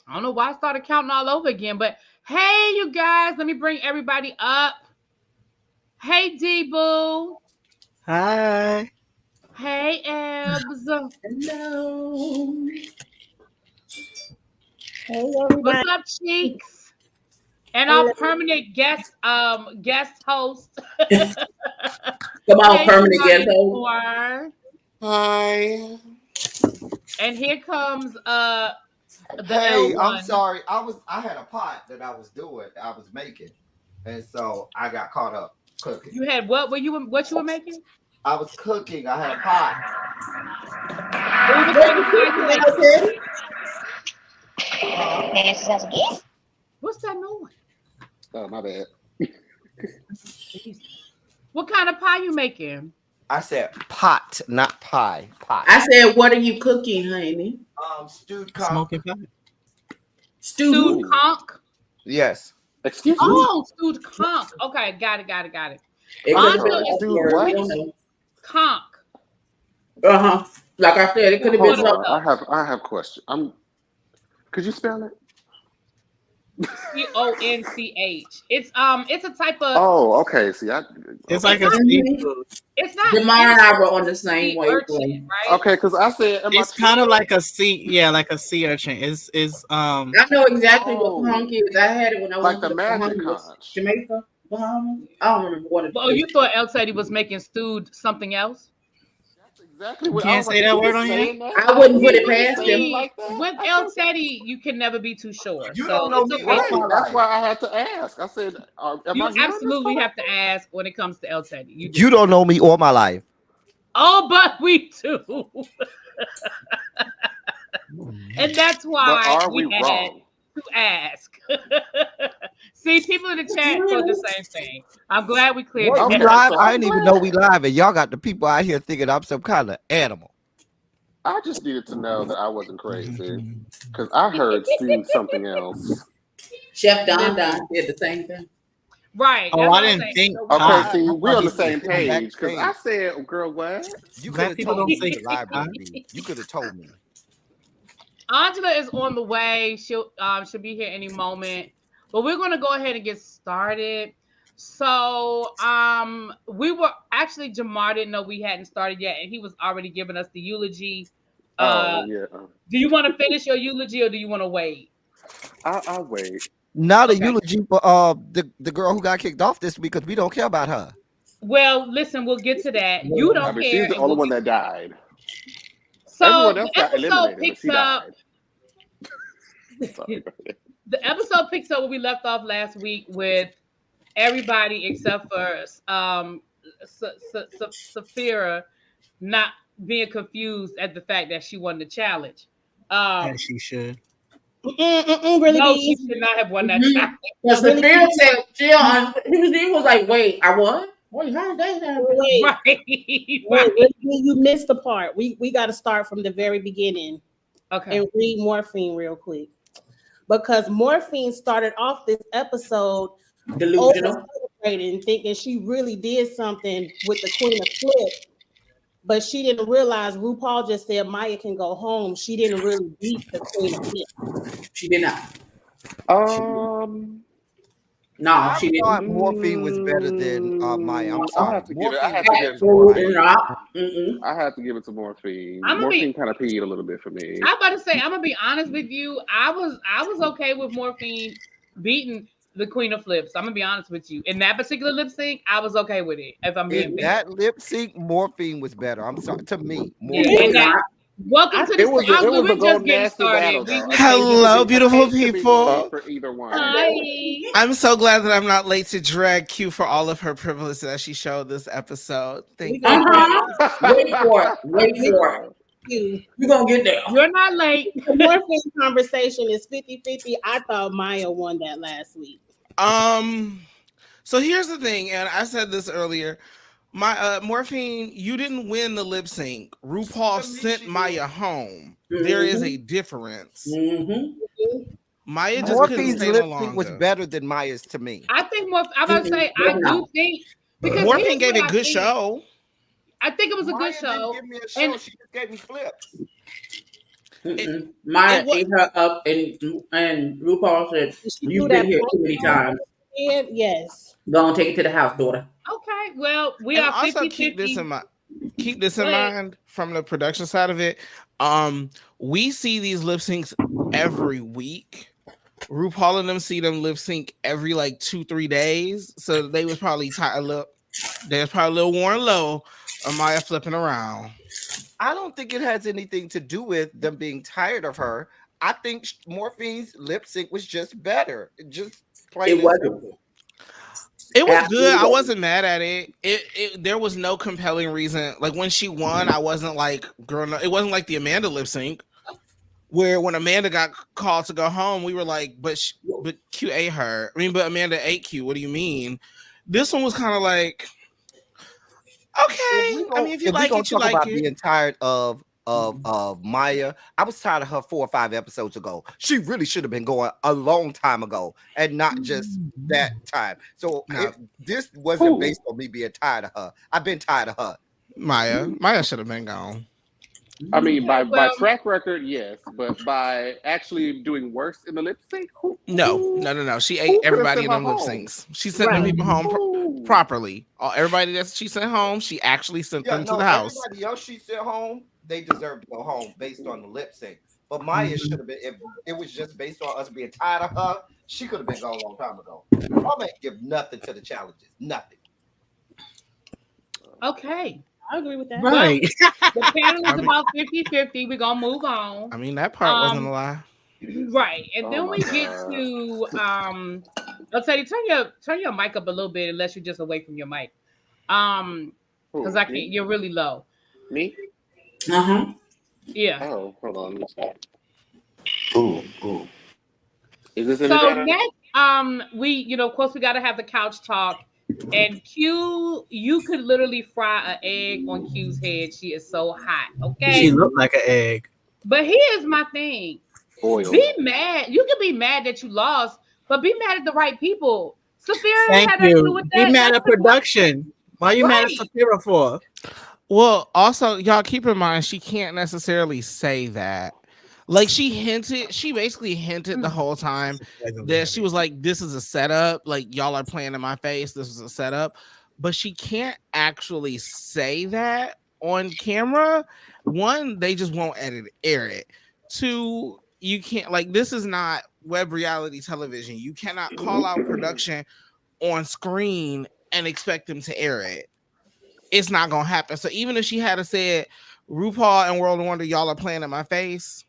I don't know why I started counting all over again, but hey, you guys, let me bring everybody up. Hey, D-Boo. Hi. Hey, Ebs. Hello. Hey What's everybody. up, Cheeks? And our Hello. permanent guest host. Come on, Hey, permanent guest host. Shar. Hi. And here comes the Hey, I'm L1. sorry. I had a pot that I was making. And so I got caught up cooking. You had what you were making? I was cooking. I had a pot. What kind of pie you making? What's that noise? Oh, my bad. What kind of pie you making? I said pot, not pie. Pot. I said, what are you cooking, honey? Stewed cock. Smoking pie. Stewed Stew. conch. Yes. Excuse me? Oh, stewed conch. Okay, got it. It I'm could have been sorry, stewed word. what? We don't know. Conch. Like I said, it could have been Hold something. on. I have a question. Could you spell it? Conch. It's a type of. Oh, okay. See, It's like a not- seafood. It's not. Demar and I were on the It's same sea urchin, wavelength. right? okay, because I said, am I It's kind of tripping? like a like a sea urchin. It's I know exactly what Oh, conch is. I had it when I like went the to the magic Bahamas. conch. Jamaica? Bahamas? I don't remember what it Oh, is. you thought El Teddy was making stewed something else? That's exactly You what I can't was like. say Is that he word just on here. saying that? I wouldn't put it Is he past saying it him. like that? With I El said, Teddy, you can never be too sure. You So don't know it's me okay. all my right. That's life. why I had to ask. I said, am You I hearing this absolutely have correct? to ask when it comes to El Teddy. You You do. don't know me all my life. Oh, but we do. And that's But why are we we had wrong? to ask. See, people in the chat thought the same thing. I'm glad we cleared Wait, it we Okay, up. live? so I I'm didn't even know glad. we live, and y'all got the people out here thinking I'm some kind of animal. I just needed to know that I wasn't crazy because I heard Steve something else. Chef Don Listen, Don did the same thing. right. Oh, That's I what I'm didn't saying. think So Okay, pie. see, I we're thought on he the was just same sitting page because I backstage. said, girl, what? You could Black have people told don't me say the live pie. would be. You could have told me. Angela is on the way. She'll be here any moment. But we're gonna go ahead and get started. So we were actually Jamar didn't know we hadn't started yet, and he was already giving us the eulogy. Oh, Uh yeah. do you want to finish your eulogy or do you want to wait? I'll wait. Not a Okay. eulogy for the girl who got kicked off this week because we don't care about her. Well, listen, we'll get to that. You I don't mean, she's care, the and only we'll one get that to that. died. So Everyone else the got episode eliminated, but picks she up. died. Sorry. The episode picks up where we left off last week with everybody except for Saphira not being confused at the fact that she won the challenge. As Um, she should. Really no, she be. should not have won that Mm-hmm. challenge. Because the Really film be. said, he was like, wait, I won? Wait, how did that happen? Wait, Right, wait, right. you missed the part. We got to start from the very beginning Okay. and read Morphine real quick because Morphine started off this episode over Delusional. celebrating, thinking she really did something with the Queen of Flip, but she didn't realize RuPaul just said Maya can go home. She didn't really beat the Queen of Flip. She did not. Um, No, I she didn't. thought Morphine was better than Maya. I'm I sorry. have to give it. I Morphine have was to better give it to than Maya. Absolutely Morphine. not. Mm-mm. I have to give it to Morphine. I'm gonna Morphine be. kind of peed a little bit for me. I'm about to say. I'm gonna be honest with you. I was okay with Morphine beating the Queen of Flips. I'm gonna be honest with you. In that particular lip sync, I was okay with it. If I'm being In fair. that lip sync, Morphine was better. I'm sorry. To me, Yeah, It Morphine was and was that not. welcome to the It was a we're go just getting nasty battle started. though. We I hate to Hello, be. I beautiful hate to be the beat people. for either one. Hi. I'm so glad that I'm not late to drag Q for all of her privilege that she showed this episode. We Thank gonna you. get Uh-huh. Wait for it. Wait for it. you. We're going to get there. You're not late. The Morphine conversation is 50-50. I thought Maya won that last week. Um, so here's the thing, and I said this earlier. My Morphine, you didn't win the lip sync. RuPaul To me, sent she Maya did. home. There is a difference. Mm-hmm. Maya just couldn't Morphine's stay no lip sync was longer. better than Maya's to me. I think more. I'm about to say. Was I do not. think because Morphine here's gave what a I good think. show. I think it was a Maya good didn't show, give me a and show. She just gave me flips. Maya ate her up, and RuPaul said, She threw "You've that been here too many punch times. on. Yes. Go and take it to the house, daughter." Okay, well, we And are also 50-50. keep this in Go ahead. mind from the production side of it. We see these lip syncs every week. RuPaul and them see them lip sync every like 2-3 days. So they was probably tired a little. They was probably a little worn low. Maya flipping around. I don't think it has anything to do with them being tired of her. I think Morphine's lip sync was just better. Just plain It and wasn't. simple. It was Absolutely good. I wasn't. wasn't mad at it. There was no compelling reason. Like when she won, I wasn't like, girl, no. It wasn't like the Amanda lip sync, where when Amanda got called to go home, we were like, but Q ate her. I mean, but Amanda ate Q. What do you mean? This one was kind of like, okay. I mean, if you like it, you talk like about it. being tired of Maya, I was tired of her 4 or 5 episodes ago. She really should have been going a long time ago and not just that time. So if this wasn't based on me being tired of her, I've been tired of her. Maya should have been gone. I mean, by track record, yes, but by actually doing worse in the lip sync, no. She ate everybody in them lip syncs. She sent them people home properly. Everybody that she sent home, she actually sent them to the house. Everybody else she sent home, they deserve to go home based on the lip sync. But Maya should have been, if it was just based on us being tired of her, she could have been gone a long time ago. Mama ain't give nothing to the challenges. Nothing. Okay. I agree with that. Right. Well, the panel is about 50-50. We're gonna move on. I mean, that part wasn't a lie. Right. And then we get to I'll tell you, turn your mic up a little bit unless you're just away from your mic. Because I can't, you're really low. Me? Yeah. Oh, hold on. Let me see. Ooh. Is this so next, we, of course we gotta have the couch talk. And Q, you could literally fry an egg on Q's head. She is so hot. Okay. She looked like an egg. But here's my thing. Oil. Be mad. You can be mad that you lost, but be mad at the right people. Saphira Thank had nothing to do you. with Be that. mad at production. Why are you mad at Saphira for? Well, also, y'all keep in mind, she can't necessarily say that. Like she basically hinted the whole time that she was like, this is a setup. Like y'all are playing in my face. This is a setup. But she can't actually say that on camera. One, they just won't air it. Two, you can't, like, this is not web reality television. You cannot call out production on screen and expect them to air it. It's not going to happen. So even if she had said, RuPaul and World of Wonder, y'all are playing in my face,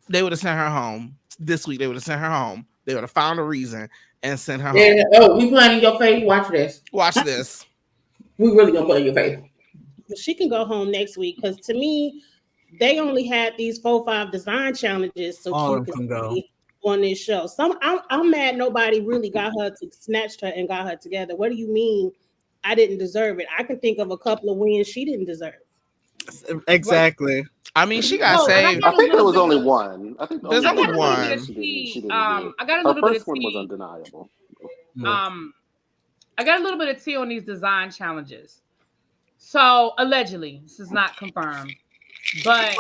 they would have sent her home this week. They would have sent her home. They would have found a reason and sent her home. Oh, we playing in your face? Watch this. Watch this. We really going to play in your face. She can go home next week because to me, they only had these 4-5 design challenges so Q can go on this show. I'm mad nobody really got her to snatched her and got her together. What do you mean I didn't deserve it? I can think of a couple of wins she didn't deserve. Exactly. Right. I mean, she got saved. I think there was only one. I think there's only one. I got a little bit of tea. Her first one was undeniable. I got a little bit of tea on these design challenges. So allegedly, this is not confirmed, but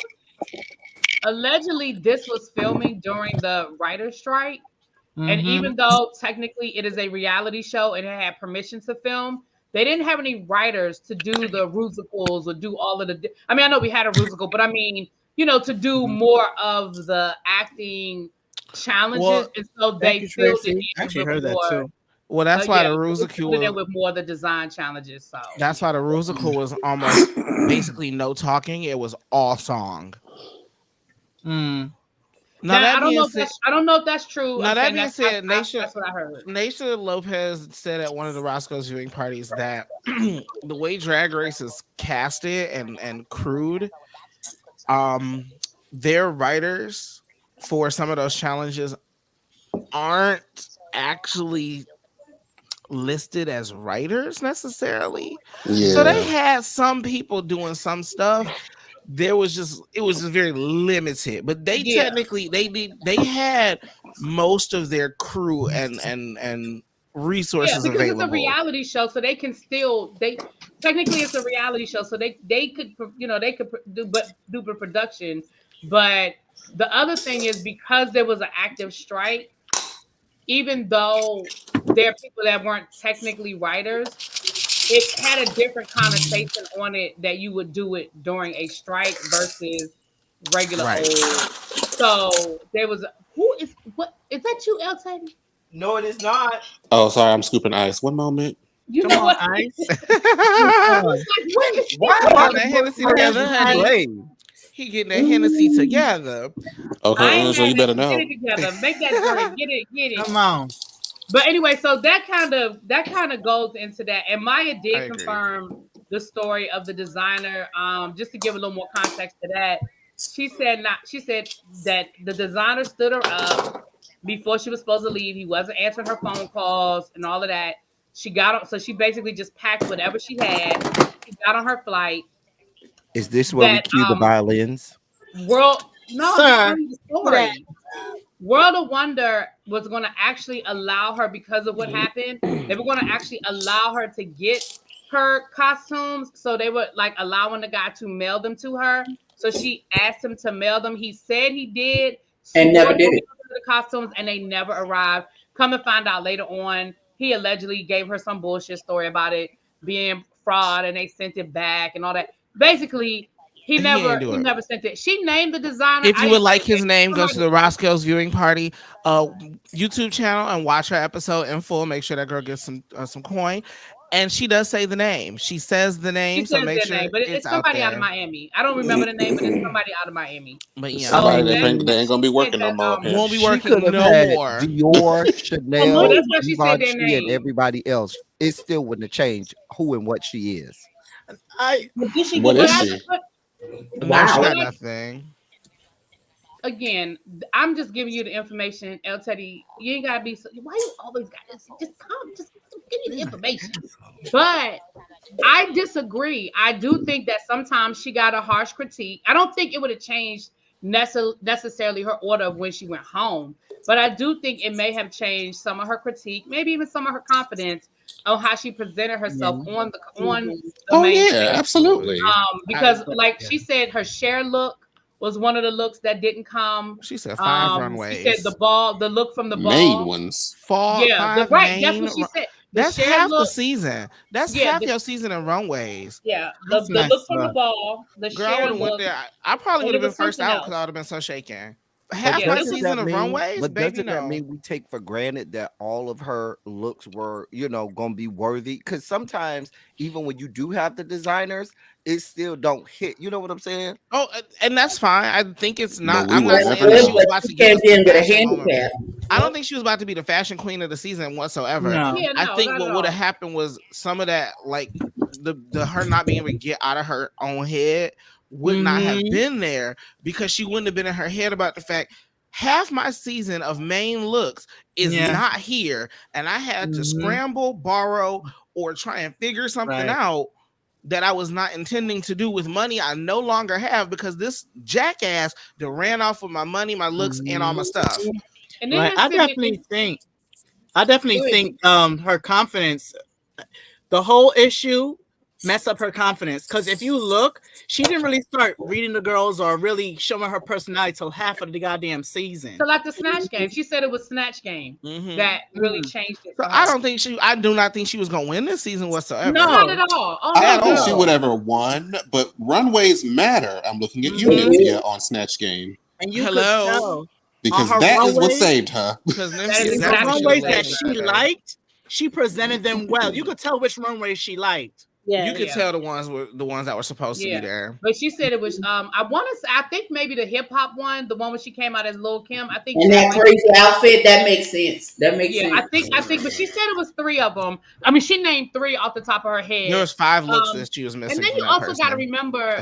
allegedly this was filming during the writer's strike. And even though technically it is a reality show and it had permission to film, they didn't have any writers to do the musicals or do all of the. I mean, I know we had a musical, but I mean, to do more of the acting challenges, Well, and so they filled it in. I actually heard that too. Well, that's why the Rusical was with more of the design challenges. So that's why the Rusical was almost basically no talking. It was all song. Now, I don't know if that's true. Now that being said, that's what I heard. Naisha Lopez said at one of the Roscoe's viewing parties that the way Drag Race is casted and crewed, their writers for some of those challenges aren't actually listed as writers necessarily. Yeah. So they had some people doing some stuff. It was just very limited, but they technically they had most of their crew and resources because available. It's a reality show, so they can still technically it's a reality show, so they could do the production But the other thing is because there was an active strike, even though there are people that weren't technically writers, it had a different connotation on it that you would do it during a strike versus regular old. So there was who is that you, El Teddy? No, it is not. Oh, sorry, I'm scooping ice. One moment. You Come know on, what? Ice. I was like, what is Why He are getting that Hennessy together, honey. He getting that Hennessy together. Okay, I ain't Angela, you had better it. know. Get it together. Make that drink. Get it. Come on. But anyway, so that kind of goes into that. And Maya I did agree. confirm the story of the designer. Just to give a little more context to that, she said that the designer stood her up before she was supposed to leave. He wasn't answering her phone calls and all of that. She got on, so she basically just packed whatever she had. She got on her flight. Is this where we cue the violins? No, I'm just telling you the that. story. World of Wonder was going to actually allow her, because of what happened, they were going to actually allow her to get her costumes. So they were like allowing the guy to mail them to her. So she asked him to mail them. He said he did. And never did it. The costumes, and they never arrived. Come to find out later on, he allegedly gave her some bullshit story about it being fraud, and they sent it back and all that. Basically, he never sent it. She named the designer. If you would like his name, go to the Roscoe's viewing party YouTube channel and watch her episode in full. Make sure that girl gets some coin. And she does say the name. She says the name, so make sure. But it's somebody out of Miami. I don't remember the name, but it's somebody out of Miami. But yeah, somebody that ain't gonna be working no more. Won't be working no more. Dior, Chanel, Well, that's why she said their Givenchy, and name. everybody else. It still wouldn't have changed who and what she is. What is she? No, she got nothing. Again, I'm just giving you the information. El Teddy, you ain't gotta be. Why you always got this? Just come, just give me the information. But I disagree. I do think that sometimes she got a harsh critique. I don't think it would have changed necessarily her order of when she went home, but I do think it may have changed some of her critique, maybe even some of her confidence on how she presented herself on the main stage. Absolutely. Because like she said, her share look was one of the looks that didn't come. She said 5 runways. She said the look from the ball. Main ones. Right. That's what she said. That's half the season. That's half your season in runways. Yeah. The look from the ball. The girl, I would have went there. I probably would have been first out because I would have been so shaken. Half my season of runways, but baby, doesn't that mean we take for granted that all of her looks were, gonna be worthy? Because sometimes even when you do have the designers, it still don't hit. You know what I'm saying? Oh, and that's fine. I think it's not. I'm not saying that she was about to get a handicap. I don't think she was about to be the fashion queen of the season whatsoever. No. Yeah, I think what would have happened was some of that, like the her not being able to get out of her own head would not have been there, because she wouldn't have been in her head about the fact half my season of main looks is not here, and I had to scramble, borrow, or try and figure something out that I was not intending to do with money I no longer have, because this jackass that ran off with my money, my looks, and all my stuff. And I definitely think her confidence, the whole issue mess up her confidence, because if you look, she didn't really start reading the girls or really showing her personality till half of the goddamn season. So like the Snatch Game, she said it was Snatch Game that really changed it. So I do not think she was gonna win this season whatsoever. No, not at all. I don't think she would ever won, but runways matter. I'm looking at you, Nymphia, on Snatch Game. And you hello, because that is what saved her. Because the runways that she liked, she presented them well. You could tell which runways she liked. Yeah, you could tell the ones that were supposed to be there. But she said it was I think maybe the hip hop one, the one where she came out as Lil Kim. I think and that crazy outfit, that makes sense. That makes sense. I think, but she said it was 3 of them. I mean, she named 3 off the top of her head. There was 5 looks that she was missing. And then you also got to remember,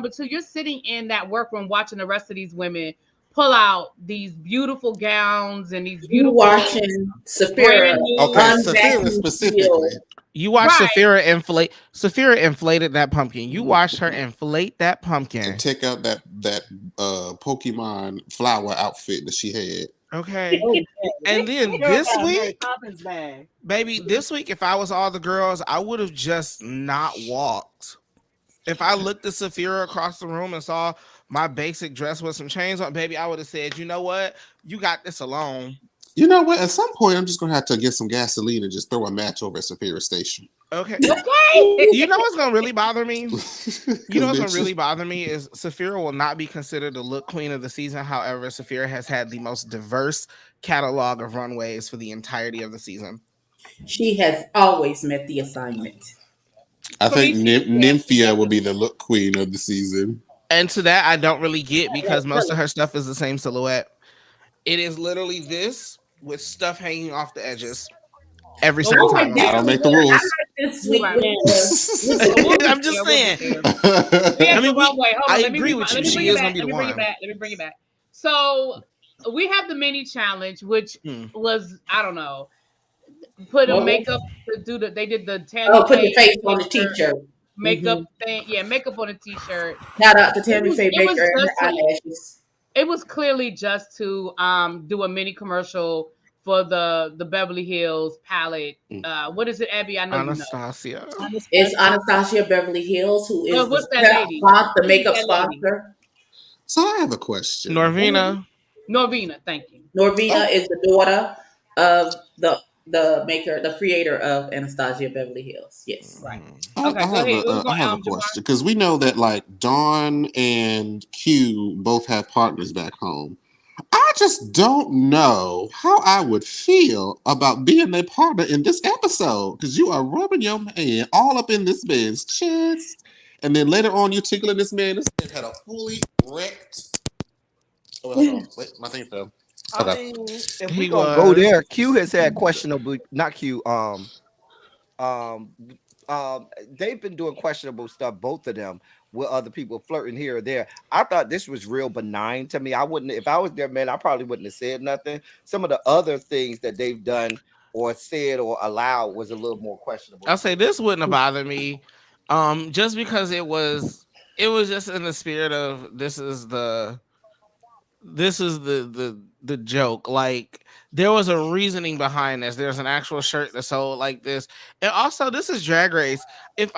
too, you're sitting in that workroom watching the rest of these women pull out these beautiful gowns and these beautiful. Watching Saphira. Okay, Saphira specifically. You watched Saphira inflated that pumpkin. You watched her inflate that pumpkin and take out that Pokemon flower outfit that she had. Okay. And then this week, baby, this week, if I was all the girls, I would have just not walked. If I looked at Saphira across the room and saw my basic dress with some chains on, baby, I would have said, you know what? You got this alone. You know what? At some point, I'm just going to have to get some gasoline and just throw a match over at Saphira Station. Okay. Okay. You know what's going to really bother me? You know what's going to really bother me is Saphira will not be considered the look queen of the season. However, Saphira has had the most diverse catalog of runways for the entirety of the season. She has always met the assignment. I think Nymphia will be the look queen of the season. And to that, I don't really get because most of her stuff is the same silhouette. It is literally this with stuff hanging off the edges every single time. I don't make the rules. I'm just saying. I mean, I agree with you. She is going to be the one. Let me bring it back. So we have the mini challenge, which was, I don't know, put a makeup to do the. They did the Tammy. Oh, put your face on the t-shirt. Makeup thing, yeah, makeup on a t-shirt. Shout out to Tammy Faye Baker and her eyelashes. It was clearly just to do a mini commercial for the Beverly Hills palette. What is it, Abby? I know Anastasia. You know. It's Anastasia Beverly Hills, who is the makeup sponsor. So I have a question. Norvina, thank you. Norvina is the daughter of the maker, the creator of Anastasia Beverly Hills. Yes. Right. I have a question because we know that like Dawn and Q both have partners back home. I just don't know how I would feel about being their partner in this episode because you are rubbing your man all up in this man's chest, and then later on you tickling this man. This man had a fully wrecked. Oh, wait, my thing fell. Okay. I mean, if we gonna go there, Q has had questionable, not Q. They've been doing questionable stuff, both of them, with other people flirting here or there. I thought this was real benign to me. I wouldn't, if I was their man, I probably wouldn't have said nothing. Some of the other things that they've done or said or allowed was a little more questionable. I'll say this wouldn't have bothered me, just because it was just in the spirit of this is the joke. Like there was a reasoning behind this. There's an actual shirt that sold like this, and also this is Drag Race. If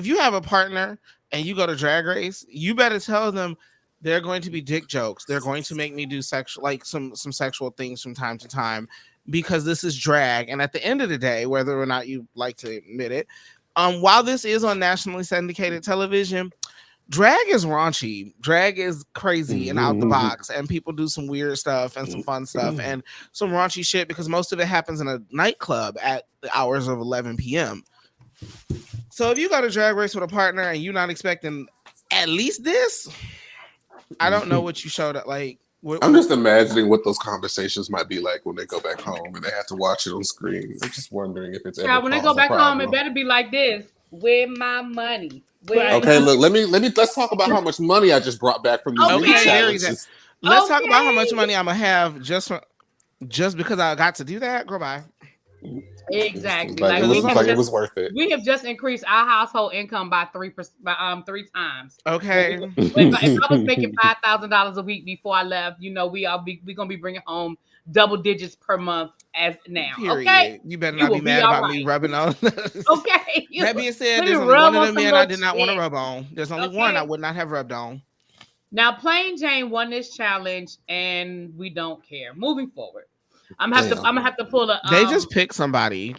you have a partner and you go to Drag Race, you better tell them they're going to be dick jokes. They're going to make me do some sexual things from time to time because this is drag. And at the end of the day, whether or not you like to admit it, while this is on nationally syndicated television, drag is raunchy. Drag is crazy and out the box, and people do some weird stuff and some fun stuff and some raunchy shit because most of it happens in a nightclub at the hours of 11 p.m. So if you go to Drag Race with a partner and you're not expecting at least this, I don't know what you showed up like. I'm just imagining what those conversations might be like when they go back home and they have to watch it on screen. I'm just wondering if it's ever when they go back home, it better be like this. Where my money? Okay, look, let's talk about how much money I just brought back from these mini challenges. Let's talk about how much money I'm gonna have just because I got to do that. Girl, bye. Exactly. It was worth it. We have just increased our household income by 3 times. Okay. If I was making $5,000 a week before I left, we're gonna be bringing home double digits per month as now. Period. Okay. You better not be mad about me rubbing on. Okay. That being said, there's only one of them men I did not want to rub on. There's only one I would not have rubbed on. Now, Plain Jane won this challenge, and we don't care. Moving forward, I'm gonna have to pull a. They just pick somebody,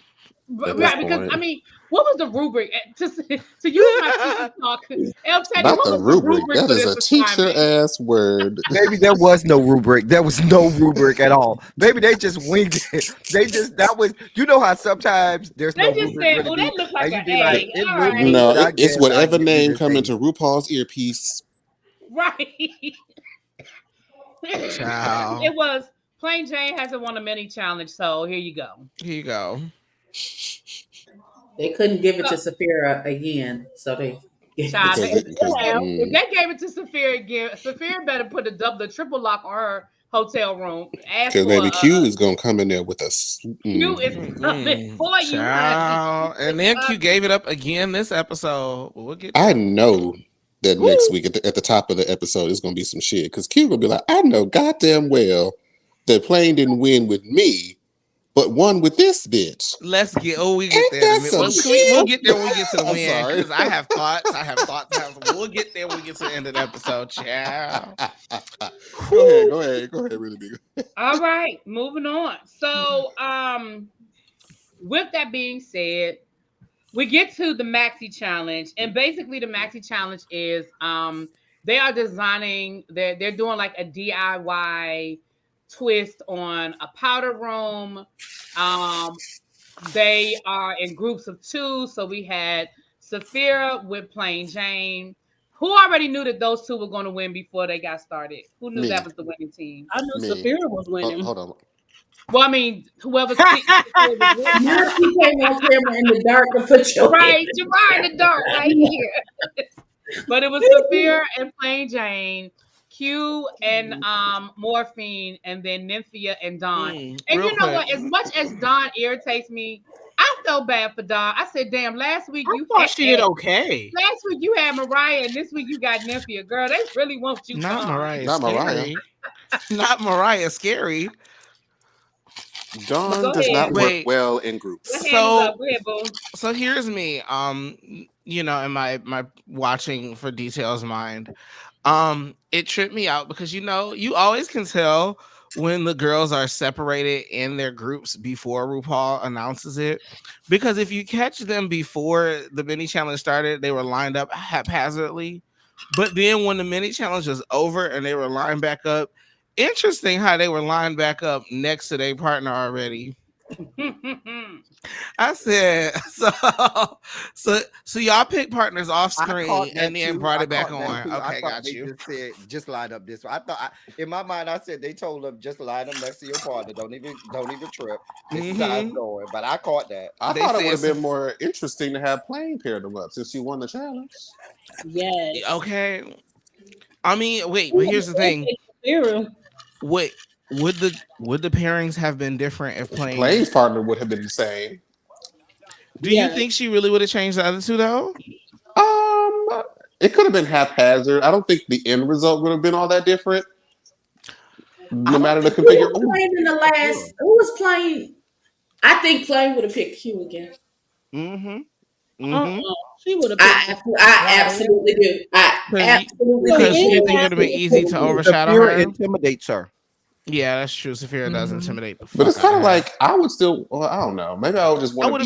right? Because I mean, what was the rubric to use my talk? Not the rubric. That is a teacher-ass word. Maybe there was no rubric. There was no rubric at all. Maybe they just winged it. That was. You know how sometimes there's no rubric. They just said, "Oh, that looks like an A." No, it's whatever name come into RuPaul's earpiece. Right. Ciao. It was Plain Jane hasn't won a mini challenge, so here you go. Here you go. They couldn't give it to Saphira again, so they. If they gave it to Saphira again, Saphira better put the triple lock on her hotel room. Because baby Q is gonna come in there with us. Q is coming for you. And then Q gave it up again this episode. We'll get. I know that next week at the top of the episode is gonna be some shit because Q will be like, I know goddamn well that Plain didn't win with me, but one with this bitch. Let's get. Oh, we get Ain't there. that some We'll get there when we get to the I'm win. sorry. Because I have thoughts. We'll get there when we get to the end of the episode. Ciao. Go ahead, really big. All right, moving on. So, with that being said, we get to the Maxi Challenge, and basically the Maxi Challenge is they are designing. They're doing like a DIY twist on a powder room. They are in groups of 2, so we had Saphira with Plain Jane. Who already knew that those 2 were going to win before they got started? Who knew that was the winning team? I knew Saphira was winning. Hold on. Well, I mean, whoever's team was winning. Now she came on camera in the dark to put your Right, you're right in the dark right here. But it was Saphira and Plain Jane, Q and Morphine, and then Nymphia and Dawn. And you know what? As much as Dawn irritates me, I felt bad for Dawn. I said, "Damn, last week you thought she did okay. Last week you had Mariah, and this week you got Nymphia. Girl, they really want you. Not Mariah. Not Mariah. Not Mariah. Scary. Dawn does not work well in groups. So here's me. In my watching for details mind. It tripped me out because you always can tell when the girls are separated in their groups before RuPaul announces it. Because if you catch them before the mini challenge started, they were lined up haphazardly. But then when the mini challenge was over and they were lined back up, interesting how they were lined back up next to their partner already. I said, so y'all pick partners off screen and then brought it back on. Okay, got you. Just line up this way. I thought in my mind I said they told them just line them next to your partner. Don't even trip. This is how it's going. But I caught that. I thought it would have been more interesting to have Plain pair them up since you won the challenge. Yes. Okay. I mean, wait, but here's the thing. Wait, would the pairings have been different if Plain's partner would have been the same? Do you think she really would have changed the other 2 though? It could have been haphazard. I don't think the end result would have been all that different. No matter the configuration. Who was playing? I think Plain would have picked Q again. She would have. I absolutely do. I absolutely do. Because you think it would have been easy to overshadow her. Intimidates her. Yeah, that's true. Saphira does intimidate the fuck. But it's kind of like I would still. Well, I don't know. Maybe I would just want. I would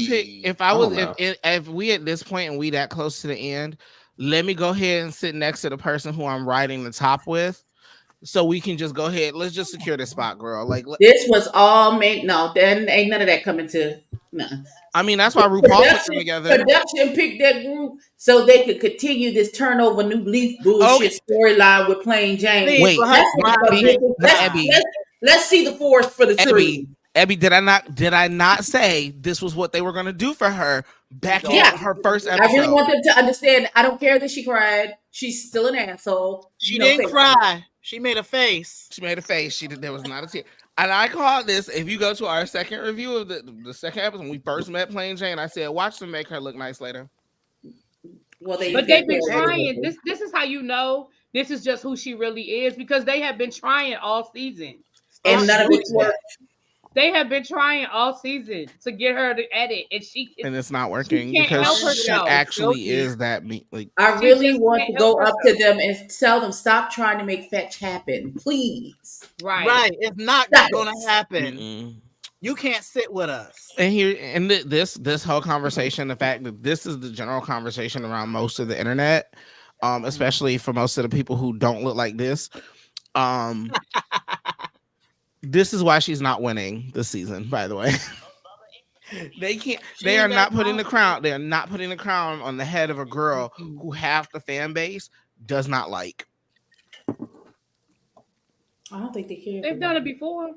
have picked if we at this point and we that close to the end. Let me go ahead and sit next to the person who I'm riding the top with, so we can just go ahead. Let's just secure this spot, girl. Like this was all made. No, then ain't none of that coming to. No. I mean, that's why RuPaul put them together. Production picked that group so they could continue this turnover new leaf bullshit storyline with Plain Jane. Wait, let's see the forest for the tree. Abby, did I not say this was what they were going to do for her back in her first episode? I really want them to understand. I don't care that she cried. She's still an asshole. She didn't cry. She made a face. There was not a tear. And I called this. If you go to our second review of the second episode, when we first met Plain Jane, I said, watch them make her look nice later. Well, they've been trying. This is how you know this is just who she really is, because they have been trying all season. And none of it worked. They have been trying all season to get her to edit, and it's not working because she actually is that like. I really want to go up to them and tell them, stop trying to make fetch happen, please. Right. It's not going to happen. Mm-mm. You can't sit with us. And this whole conversation, the fact that this is the general conversation around most of the internet, especially for most of the people who don't look like this. This is why she's not winning this season, by the way. They are not putting the crown. They are not putting the crown on the head of a girl who half the fan base does not like. I don't think they care. They've done it before.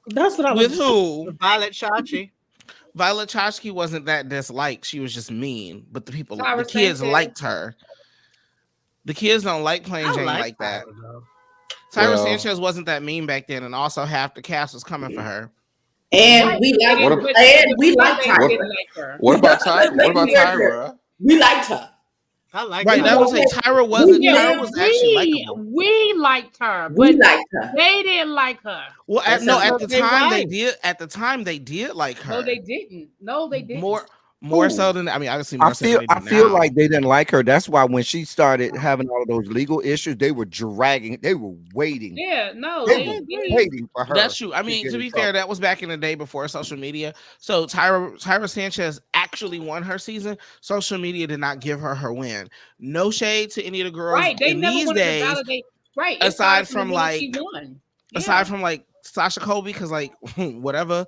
That's what I was. With who? Violet Chachki. Violet Chachki wasn't that disliked. She was just mean. But the kids liked her. The kids don't like Plain Jane like that. Tyra Sanchez wasn't that mean back then, and also half the cast was coming for her. And we liked her. What about Tyra? We liked her. I like Right, that. that was like Tyra wasn't. Yeah, Tyra was actually likable. we liked her, but We liked her. they didn't like her. Well, at No, the they time they right. did. At the time they did like her. No, they didn't. No, they didn't. More so than obviously I more so than they do feel now. like they didn't like her. That's why when she started having all of those legal issues, they were dragging. They were waiting. Yeah, no, They were waiting for her. That's true. I mean, get to in be trouble. fair, that was back in the day before social media. So Tyra Sanchez actually won her season. Social media did not give her her win. No shade to any of the girls right. They in never these wanted to days. validate. Right. Aside from like, she won. aside from like Sasha Colby, because like whatever,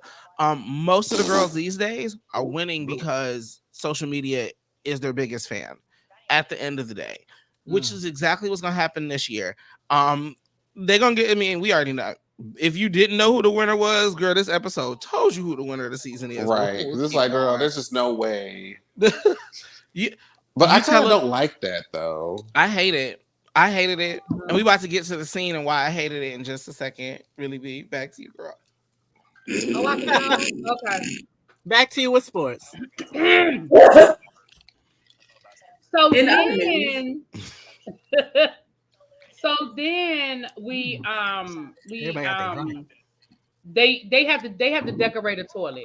most of the girls these days are winning because social media is their biggest fan at the end of the day, which is exactly what's gonna happen this year. They're gonna get. I mean, we already know. If you didn't know who the winner was, girl, this episode told you who the winner of the season is. Right. It's like, girl, there's just no way. But I kind of don't like that though. I hate it. I hated it. And we about to get to the scene and why I hated it in just a second. Really be back to you, girl. Oh, I know. Okay. Back to you with sports. So then, we they have to decorate a toilet.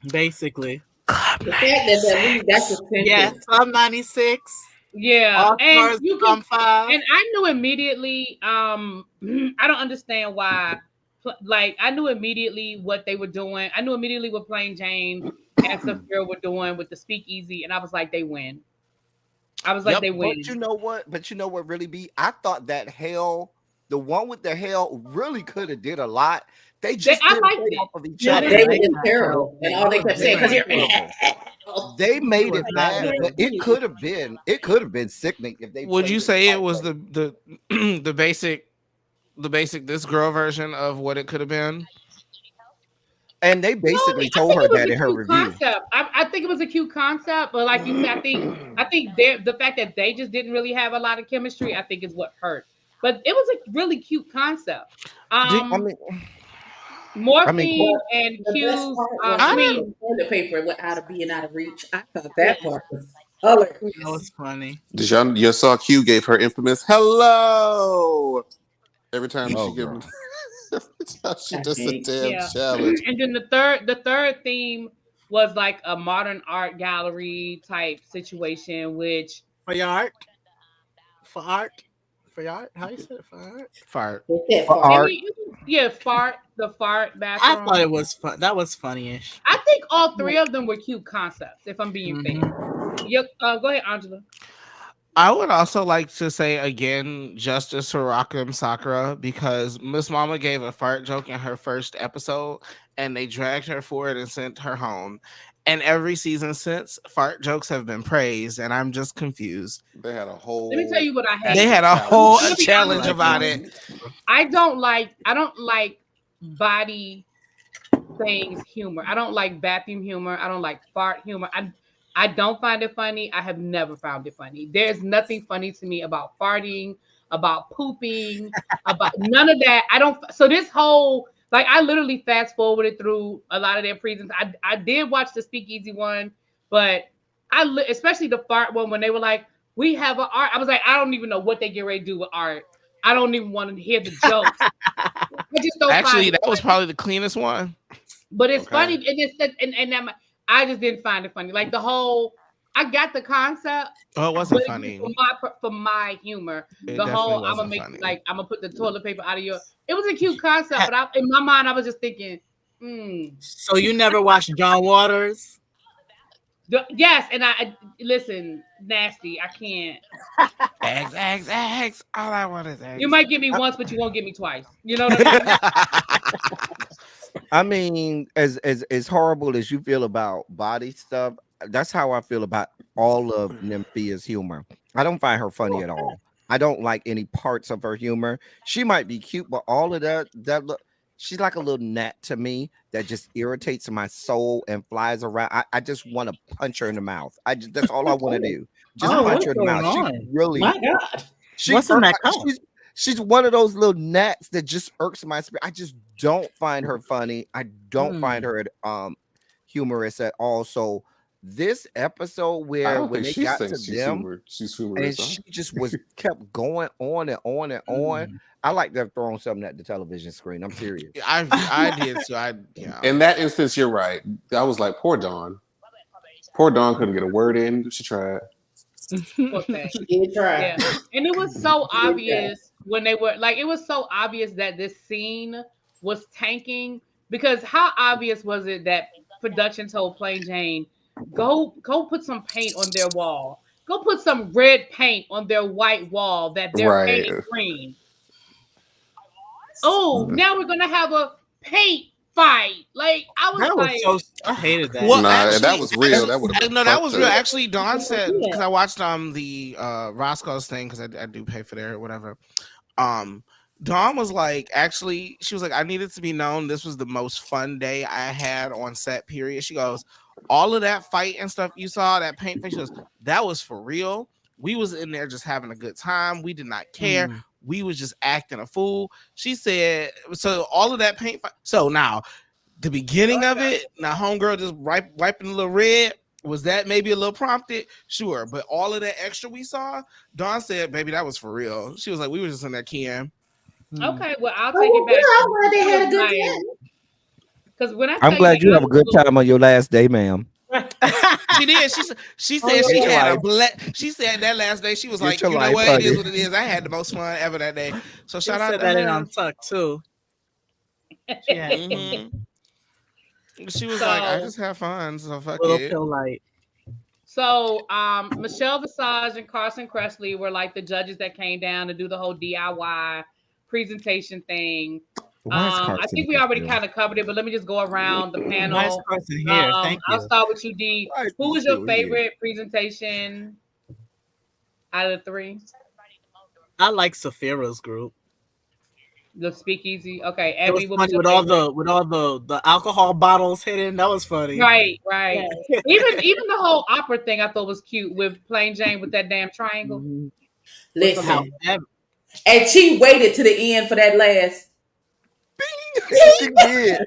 Basically. The fact that that's a Yes, I'm 96. Yeah, and you can, 5. and I knew immediately. I don't understand why. Like, I knew immediately what they were doing. I knew immediately what Plain Jane and Sophia were doing with the speakeasy, and I was like, they win. I was like, they win. But you know what? Really be? I thought that the one with the hell, really could have did a lot. They just I liked it. off of each Yeah, other. they were terrible, and all they kept saying because you're. They made it bad, but it could have been sickening if they. Would you say it was the basic this girl version of what it could have been? And they basically told her that in her review. I think it was a cute concept, but like you said, I think the fact that they just didn't really have a lot of chemistry, I think is what hurt. But it was a really cute concept. Morphine and Q's. Toilet paper without it being out of reach. I thought that part was hilarious. That was funny. Did y'all saw Q gave her infamous hello every time she give him. She does a damn challenge. And then the third theme was like a modern art gallery type situation, which for your art. How you said it? Fart. Art. Yeah, fart. The fart bathroom. I thought it was fun. That was funny-ish. I think all three of them were cute concepts. If I'm being fair. Yep. Go ahead, Angela. I would also like to say again, justice for Rock'em Sakura, because Miss Mama gave a fart joke in her first episode, and they dragged her for it and sent her home. And every season since, fart jokes have been praised, and I'm just confused. They had a whole. Let me tell you what I hate. They had a whole challenge about it. I don't like body things humor. I don't like bathroom humor. I don't like fart humor. I don't find it funny. I have never found it funny. There's nothing funny to me about farting, about pooping, about none of that. I don't. So this whole, like, I literally fast forwarded through a lot of their presents. I did watch the speakeasy one, but especially the fart one when they were like, we have an art. I was like, I don't even know what they get ready to do with art. I don't even want to hear the jokes. I just don't. Actually, that was probably the cleanest one. But it's funny, and I just didn't find it funny. Like the whole, I got the concept. Oh, it wasn't funny. For my humor, It the whole I'm definitely gonna wasn't make funny. I'm gonna put the toilet paper out of your. It was a cute concept, but in my mind I was just thinking. So you never watched John Waters? Yes, and I listen. Nasty, I can't. Eggs. All I want is eggs. You might get me once, but you won't get me twice. You know what I mean? I mean, as horrible as you feel about body stuff, that's how I feel about all of Nymphia's humor. I don't find her funny at all. I don't like any parts of her humor. She might be cute, but all of that look, she's like a little gnat to me that just irritates my soul and flies around. I just want to punch her in the mouth. That's all I want to do. Just punch her in the mouth. She really, my God. What's in that cup? She's one of those little gnats that just irks my spirit. I just don't find her funny. I don't find her humorous at all. So this episode I where don't when think they she got to thinks them she's and humorous. she just was kept going on and on and on. I like them throwing something at the television screen. I'm serious. I did so. In that instance, you're right. I was like, poor Dawn. Poor Dawn couldn't get a word in. She tried. She did try. Yeah. And it was so obvious when they were like, it was so obvious that this scene was tanking because how obvious was it that production told Plain Jane, go put some paint on their wall. Go put some red paint on their white wall that they're Right. painting green. Oh, now we're gonna have a paint fight. Like I was That was like, so. I hated that. Well, Nah, actually, that was real. That would have no, that was real. up. Actually, Dawn said because I watched the Roscoe's thing because I do pay for their whatever. Dawn was like, actually, she was like, I needed to be known. This was the most fun day I had on set. Period. She goes, all of that fight and stuff you saw, that paint thing. She goes, that was for real. We was in there just having a good time. We did not care. We was just acting a fool. She said, so all of that paint. So now, the beginning of it, now homegirl just wiping a little red. Was that maybe a little prompted? Sure. But all of that extra we saw, Dawn said, baby, that was for real. She was like, we were just in there keying. okay, well, I'll take it back. I'm glad they had a good time. Because when I'm glad you have a good time on your last day, ma'am. She did. She said she had she said that last day she was like, you know what, it is what it is. I had the most fun ever that day. So shout out to that her. in on Tuck too. Yeah. She was like, I just have fun, so fuck Little it. pill light. So Michelle Visage and Carson Kressley were like the judges that came down to do the whole DIY presentation thing. I think we already kind of covered it, but let me just go around the panel. Nice Carson here. Thank you. I'll start with you, D. Who was your favorite presentation out of the three? I like Saphira's group. The speakeasy. Okay, Abby, what was with all the alcohol bottles hidden. That was funny. Right. Yeah. even the whole opera thing I thought was cute with Plain Jane with that damn triangle. Listen, and she waited to the end for that last. She did.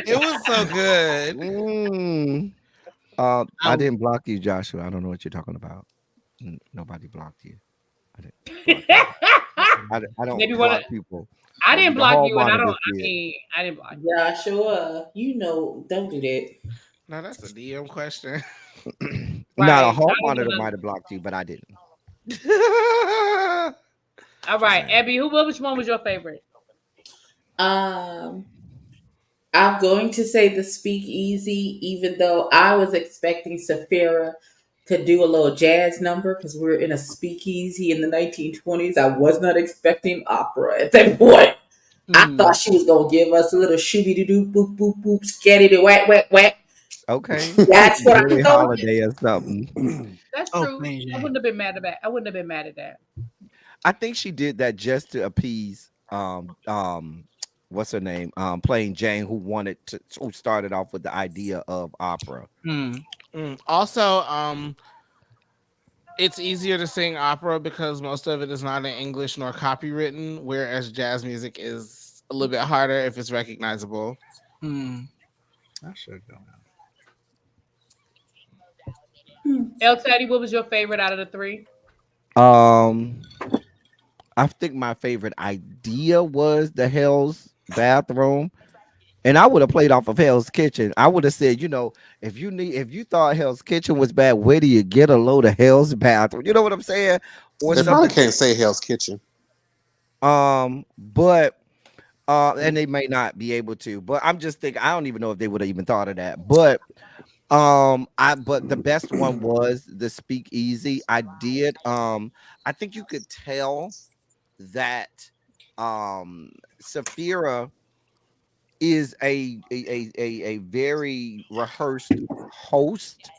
It was so good. I didn't block you, Joshua. I don't know what you're talking about. Nobody blocked you. I don't block people. I didn't block you, and I didn't block you. Joshua, don't do that. No, that's a DM question. No, the hall monitor might have blocked you, but I didn't. All right, Abby, which one was your favorite? I'm going to say the speakeasy, even though I was expecting Saphira to do a little jazz number because we're in a speakeasy in the 1920s. I was not expecting opera at that point. I thought she was gonna give us a little shooby doo boop boop boop scatty whack whack whack. Okay, that's what I thought. Holiday or something. That's true. I wouldn't have been mad at that. I think she did that just to appease what's her name? Plain Jane, who started off with the idea of opera. Also, it's easier to sing opera because most of it is not in English nor copywritten, whereas jazz music is a little bit harder if it's recognizable. I should go now. El Teddy, what was your favorite out of the three? I think my favorite idea was the Hell's Bathroom. And I would have played off of Hell's Kitchen. I would have said, if you thought Hell's Kitchen was bad, where do you get a load of Hell's Bathroom? You know what I'm saying? Or they probably can't say Hell's Kitchen. But and they may not be able to. But I'm just thinking, I don't even know if they would have even thought of that. But but the best one was the speakeasy. I did. I think you could tell that Saphira is a very rehearsed host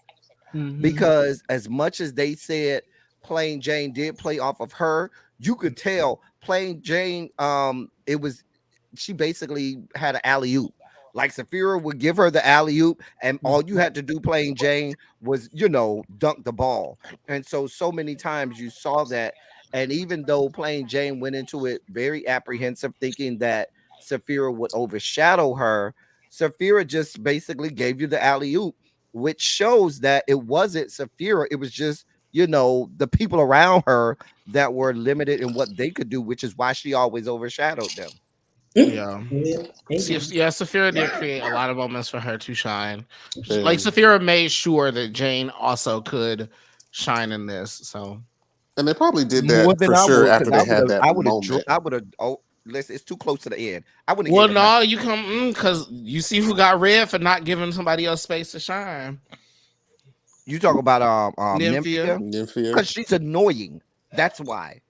because as much as they said Plain Jane did play off of her, you could tell Plain Jane she basically had an alley-oop. Like Saphira would give her the alley-oop and all you had to do, Plain Jane, was dunk the ball. And so many times you saw that. And even though Plain Jane went into it very apprehensive, thinking that Saphira would overshadow her, Saphira just basically gave you the alley-oop which shows that it wasn't Sapphira. It was just, the people around her that were limited in what they could do, which is why she always overshadowed them. Yeah. Sapphira did create a lot of moments for her to shine. Like Sapphira made sure that Jane also could shine in this. So, and they probably did that for sure after they had that moment. I would have. Oh, listen, it's too close to the end. I wouldn't. Well, no, you come because you see who got red for not giving somebody else space to shine. You talk about Nymphia, because she's annoying. That's why.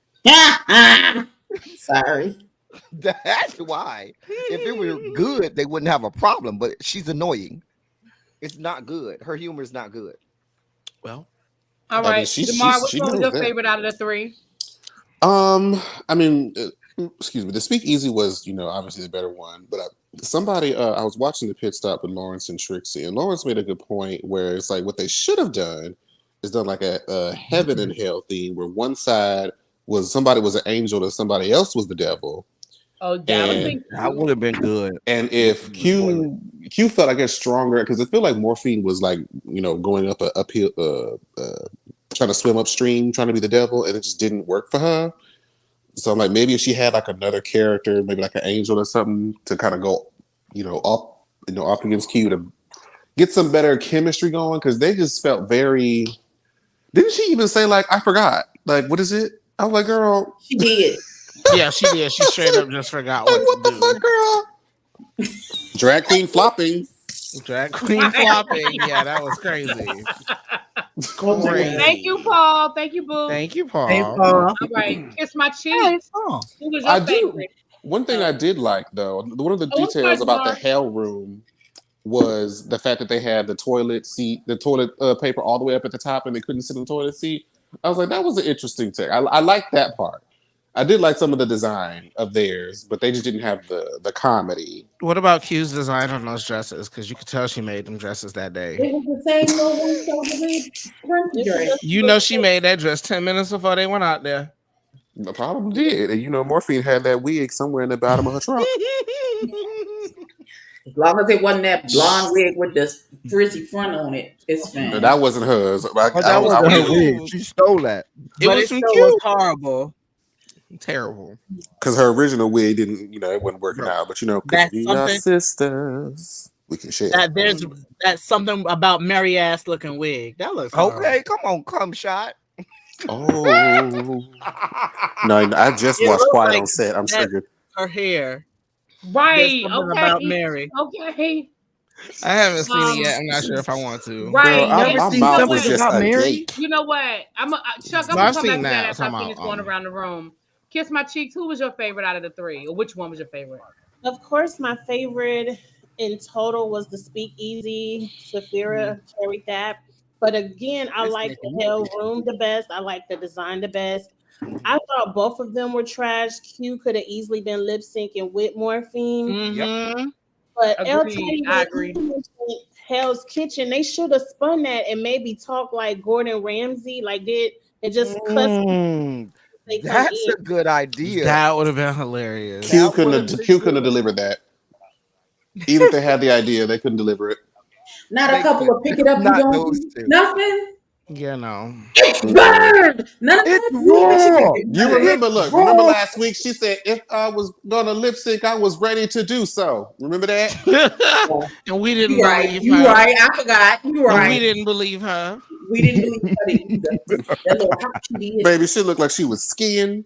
Sorry. That's why. If it were good, they wouldn't have a problem. But she's annoying. It's not good. Her humor is not good. Well, all right, Jamar, which one was your favorite out of the three? I mean, excuse me. The Speakeasy was, obviously the better one. But I was watching the pit stop with Lawrence and Trixie, and Lawrence made a good point where it's like what they should have done is done like a heaven and hell theme where one side was somebody was an angel and somebody else was the devil. Oh, that would have been good. And if Q felt, I guess, stronger, because I feel like Morphine was like, going up uphill, trying to swim upstream, trying to be the devil, and it just didn't work for her. So I'm like, maybe if she had like another character, maybe like an angel or something, to kind of go, up against Q to get some better chemistry going, because they just felt very. Didn't she even say like, I forgot? Like, what is it? I was like, girl, she did. Yeah, she did. She straight up just forgot what the fuck, girl. Drag queen flopping. Drag queen flopping. Yeah, that was crazy. Crazy. Thank you, Paul. Thank you, Boo. Thank you, Paul. Hey, Paul. All right, kiss my cheek. Hey, Paul. Who was your favorite? One thing I did like though, one of the details about the hell room was the fact that they had the toilet paper all the way up at the top, and they couldn't sit in the toilet seat. I was like, that was an interesting take. I liked that part. I did like some of the design of theirs, but they just didn't have the comedy. What about Q's design on those dresses? Because you could tell she made them dresses that day. It was the same little dress. She made that dress 10 minutes before they went out there. The problem did. And Morphine had that wig somewhere in the bottom of her trunk. As long as it wasn't that blonde wig with the frizzy front on it, it's fine. No, that wasn't hers. That wasn't her wig. She stole that. But it still was horrible. Terrible. Because her original wig didn't, it wasn't working out. But because we are sisters, we can share. That's something about Mary ass looking wig. That looks horrible. Okay. Come on, cum shot. Oh no! I just watched Quiet on Set. I'm triggered. Her hair, right? Okay. About Mary. Okay. I haven't seen it yet. I'm not sure if I want to. Right. My mouth was just a gate. You know what? Chuck. I'm gonna come back to that after I finish going around the room. Kiss my cheeks. Who was your favorite out of the three, or which one was your favorite? Of course, my favorite in total was the Speakeasy. Sapphira carried that. But again, I like the Hell Room the best. I like the design the best. I thought both of them were trash. Q could have easily been lip syncing with Morphine. Mm-hmm. But I agree. Hell's Kitchen, they should have spun that and maybe talk like Gordon Ramsay, like did and just cuss. That's a good idea. That would have been hilarious. Q couldn't have delivered that. Even if they had the idea, they couldn't deliver it. Not a couple of pick it up. Nothing. Yeah, no. It's burned. None of it's raw. You remember last week she said if I was gonna lip sync, I was ready to do so. Remember that? And we didn't believe her. You're right. I forgot. You're right. We didn't believe her. We didn't believe her. Baby, she looked like she was skiing.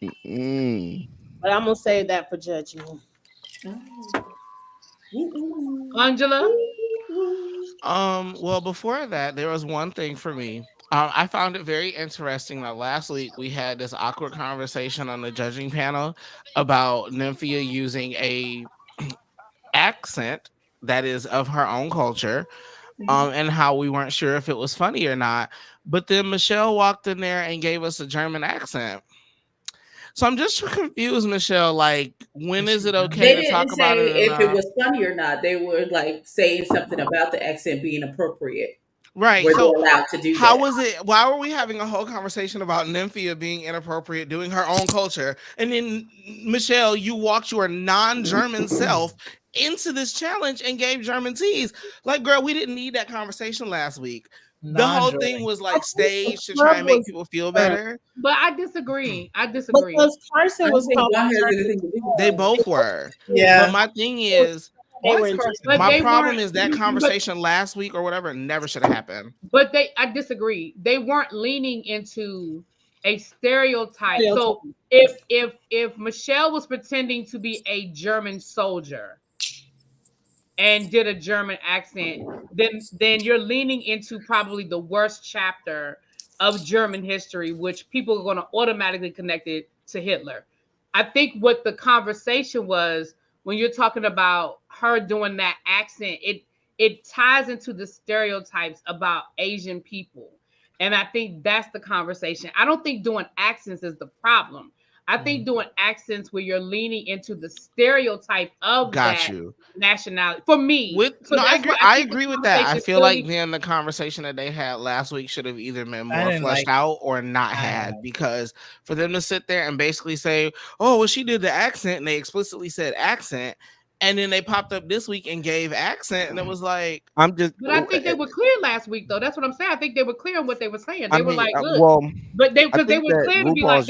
But I'm gonna save that for judgment. Angela? Well, before that, there was one thing for me. I found it very interesting that last week we had this awkward conversation on the judging panel about Nymphia using a accent that is of her own culture, and how we weren't sure if it was funny or not. But then Michelle walked in there and gave us a German accent. So I'm just confused, Michelle. Like, when is it okay to talk about it? If it was funny or not, they were like saying something about the accent being appropriate. Right. Were so they allowed to do how that? was it? Why were we having a whole conversation about Nymphia being inappropriate, doing her own culture? And then, Michelle, you walked your non-German self into this challenge and gave German teas. Like, girl, we didn't need that conversation last week. The whole thing was like staged to try and make people feel better. But I disagree. Because Carson was they both were. Yeah. But my thing is, my problem is that conversation last week or whatever never should have happened. But I disagree. They weren't leaning into a stereotype. So if Michelle was pretending to be a German soldier and did a German accent, then you're leaning into probably the worst chapter of German history, which people are going to automatically connect it to Hitler. I think what the conversation was, when you're talking about her doing that accent, it ties into the stereotypes about Asian people. And I think that's the conversation. I don't think doing accents is the problem. I think doing accents where you're leaning into the stereotype of nationality. For me, I agree with that. I feel like then the conversation that they had last week should have either been more fleshed out or not had, because for them to sit there and basically say, "Oh, well, she did the accent," and they explicitly said accent, and then they popped up this week and gave accent, and it was like, But I think they were clear last week, though. That's what I'm saying. I think they were clear on what they were saying. They were like, "Look," but they were clear to be like,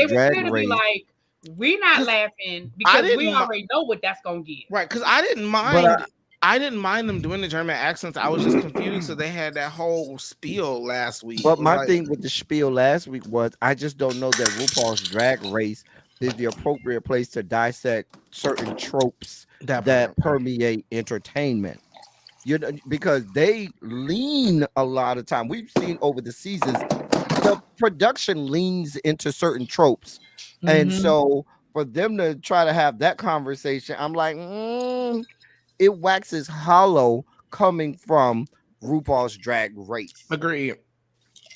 we're not laughing because we already know what that's gonna get. Right? Because I didn't mind. I didn't mind them doing the German accents. I was just confused that they had that whole spiel last week. But my thing with the spiel last week was I just don't know that RuPaul's Drag Race is the appropriate place to dissect certain tropes that permeate entertainment. Because they lean a lot of time. We've seen over the seasons, the production leans into certain tropes. And so for them to try to have that conversation, I'm like, it waxes hollow coming from RuPaul's Drag Race. Agree.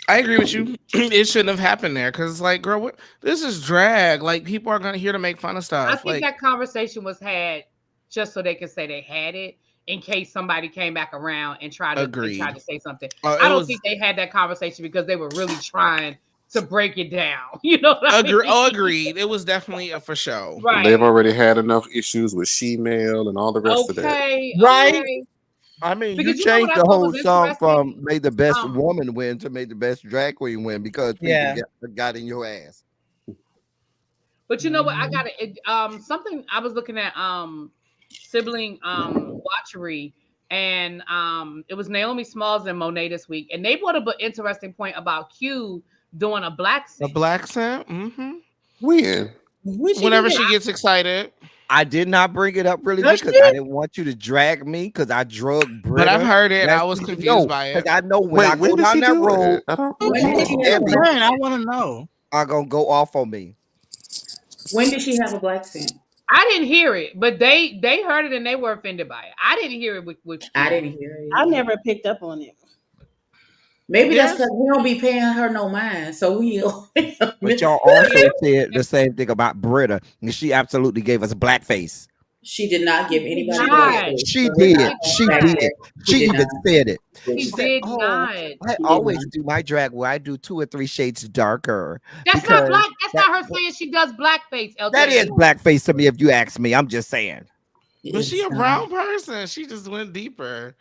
I agree with you. It shouldn't have happened there because, like, girl, this is drag. Like, people are going to here to make fun of stuff. I think that conversation was had just so they could say they had it in case somebody came back around and tried to say something. I don't think they had that conversation because they were really trying to break it down. You know what I mean? Agreed. It was definitely a for show. Right. They've already had enough issues with she-mail and all the rest of that. Right? Okay. I mean, because you changed the whole song from "Made the Best Woman Win" to "Made the Best Drag Queen Win" because people got in your ass. But you know what? I got it. Something I was looking at sibling watchery, and it was Naomi Smalls and Monet this week, and they brought up an interesting point about Q doing a black scent. A black scent? Weird. Whenever she gets excited. I did not bring it up really because I didn't want you to drag me because I drug Britta. But I've heard it and I was confused by it. Because I know when I go down that road, I want to know. I'm going to go off on me. When did she have a black scent? I didn't hear it, but they heard it and they were offended by it. I didn't hear it with I didn't hear it. I never picked up on it. Maybe that's because we don't be paying her no mind. So But y'all also said the same thing about Britta, and she absolutely gave us blackface. She did not give anybody blackface. She did. She did. She even said it. She did not. I always do my drag where I do 2 or 3 shades darker. That's not black. That's not her saying she does blackface. LJ. That is blackface to me if you ask me. I'm just saying. But she a brown person. She just went deeper.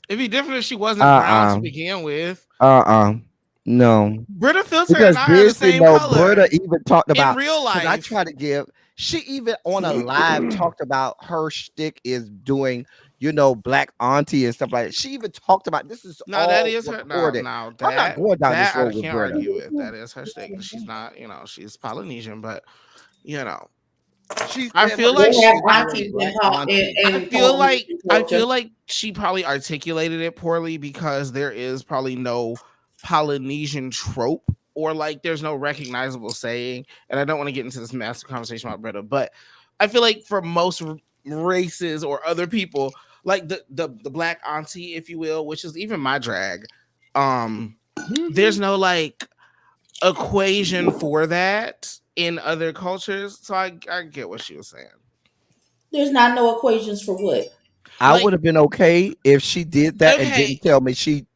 It'd be different if she wasn't brown to begin with. No. Britta filter and I are the same color. Britta even talked about in real life. I try to give. She even on a live talked about her shtick is doing, black auntie and stuff like that. She even talked about this is that is her. No, I'm not going down this road I can't argue with. That is her shtick. She's not, she's Polynesian, but I feel like she probably articulated it poorly because there is probably no Polynesian trope or like there's no recognizable saying. And I don't want to get into this massive conversation about Britta, but I feel like for most races or other people, like the black auntie, if you will, which is even my drag, there's no like equation for that in other cultures, so I get what she was saying. There's not no equations for what? I would have been okay if she did that and didn't tell me she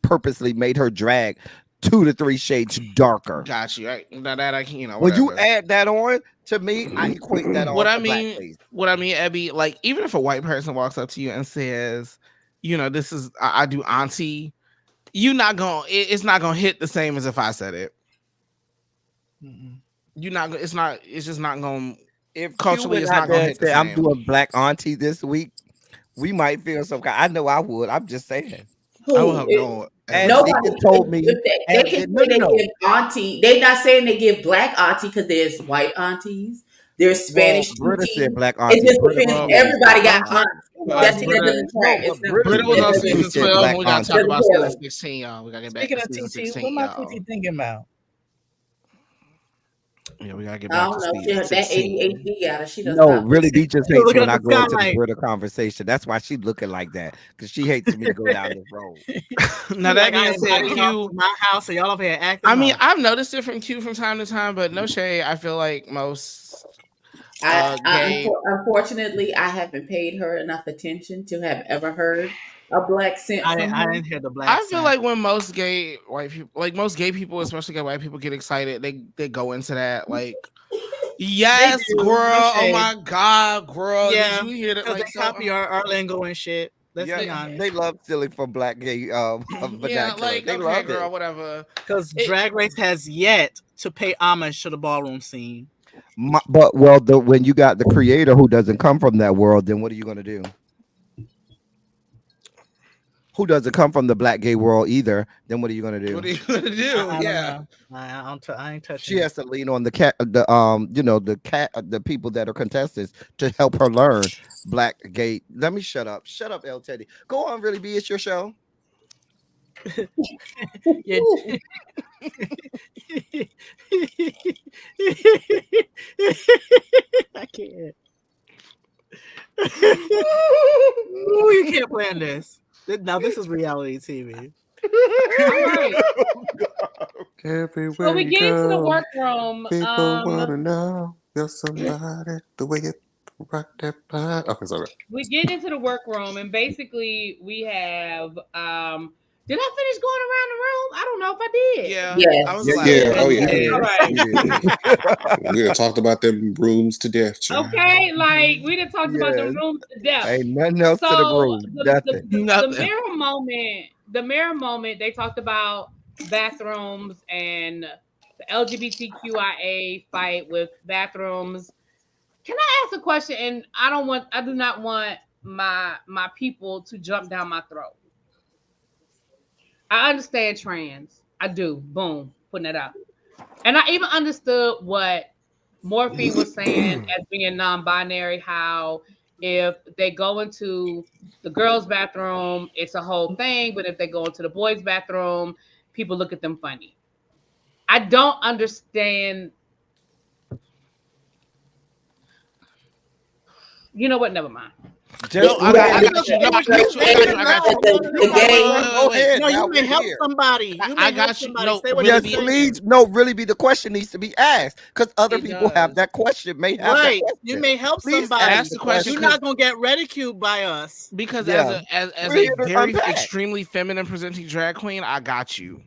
purposely made her drag 2 to 3 shades darker. Got you. Right now that I can, When you whatever. add that on, to me, I equate that on. What I mean, Abby, like even if a white person walks up to you and says, this is I do auntie, you not gonna it's not gonna hit the same as if I said it. You're not. It's not. It's just not gonna. If culturally, it's not gonna hit the same. I'm doing black auntie this week. We might feel some kind. I know I would. I'm just saying. I would have known. Nobody told me they can say they give auntie. They're not saying they give black auntie because there's white aunties. There's Spanish Brita said black auntie. It just depends. Everybody got aunties. That's it. Doesn't track. Brita was on season 12. We gotta talk about season 16, y'all. We gotta get back Speaking to season 16. What my TT thinking about? Yeah, we gotta get back to season 16. That ADHD got her. She doesn't. No, really, he just hates when I go into the Brita conversation. That's why she's looking like that, because she hates me to go down this road. Now that being said, Q, my house, so y'all over here acting. I mean, I've noticed it from Q from time to time, but no shade. I feel like most. Unfortunately, I haven't paid her enough attention to have ever heard a black scent. I didn't hear the black. I feel like when most gay white people, like most gay people, especially gay white people, get excited, they go into that like, yes, girl, oh my god, girl, yeah, did you hear that? Like, they copy our lingo and shit. Let's be honest. They love stealing from black gay. Yeah, like they okay, love girl, it. Whatever. Because Drag Race has yet to pay homage to the ballroom scene. When you got the creator who doesn't come from that world, then what are you gonna do? Who doesn't come from the black gay world either? Then what are you gonna do? What are you gonna do? I ain't touching. She has to lean on the people that are contestants to help her learn black gay. Let me shut up. Shut up, L Teddy. Go on, really be. It's your show. Yeah. I can't. Ooh, you can't plan this. Now this is reality TV. So we get into the workroom. People wanna know you're somebody the way you rock that pie. Okay, sorry. We get into the workroom, and basically we have. Did I finish going around the room? I don't know if I did. Yeah. I was Oh yeah. All right. We done talked about them rooms to death. Okay, like we done talked about the rooms to death. Ain't nothing else to the room. The mirror moment. They talked about bathrooms and the LGBTQIA fight with bathrooms. Can I ask a question? And I do not want my people to jump down my throat. I understand trans. I do. Boom. Putting it out. And I even understood what Morphe was saying as being non-binary, how if they go into the girls' bathroom, it's a whole thing. But if they go into the boys' bathroom, people look at them funny. I don't understand. You know what? Never mind. No, you may help somebody. I got you. Really be the question needs to be asked because other people have that question. You may help somebody. Ask the question. You're not gonna get ridiculed by us because as a very extremely feminine presenting drag queen, I got you.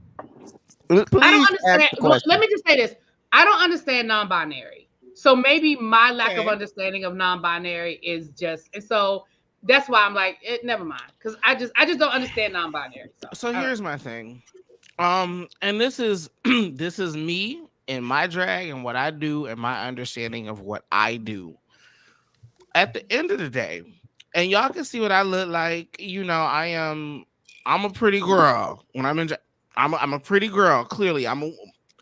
I don't understand. Let me just say this: I don't understand non-binary. So maybe my lack of understanding of non-binary is just, and so that's why I'm like, never mind, because I just don't understand non-binary. So here's my thing, and this is me and my drag and what I do and my understanding of what I do. At the end of the day, and y'all can see what I look like. I'm a pretty girl when I'm in. I'm a pretty girl. Clearly, I'm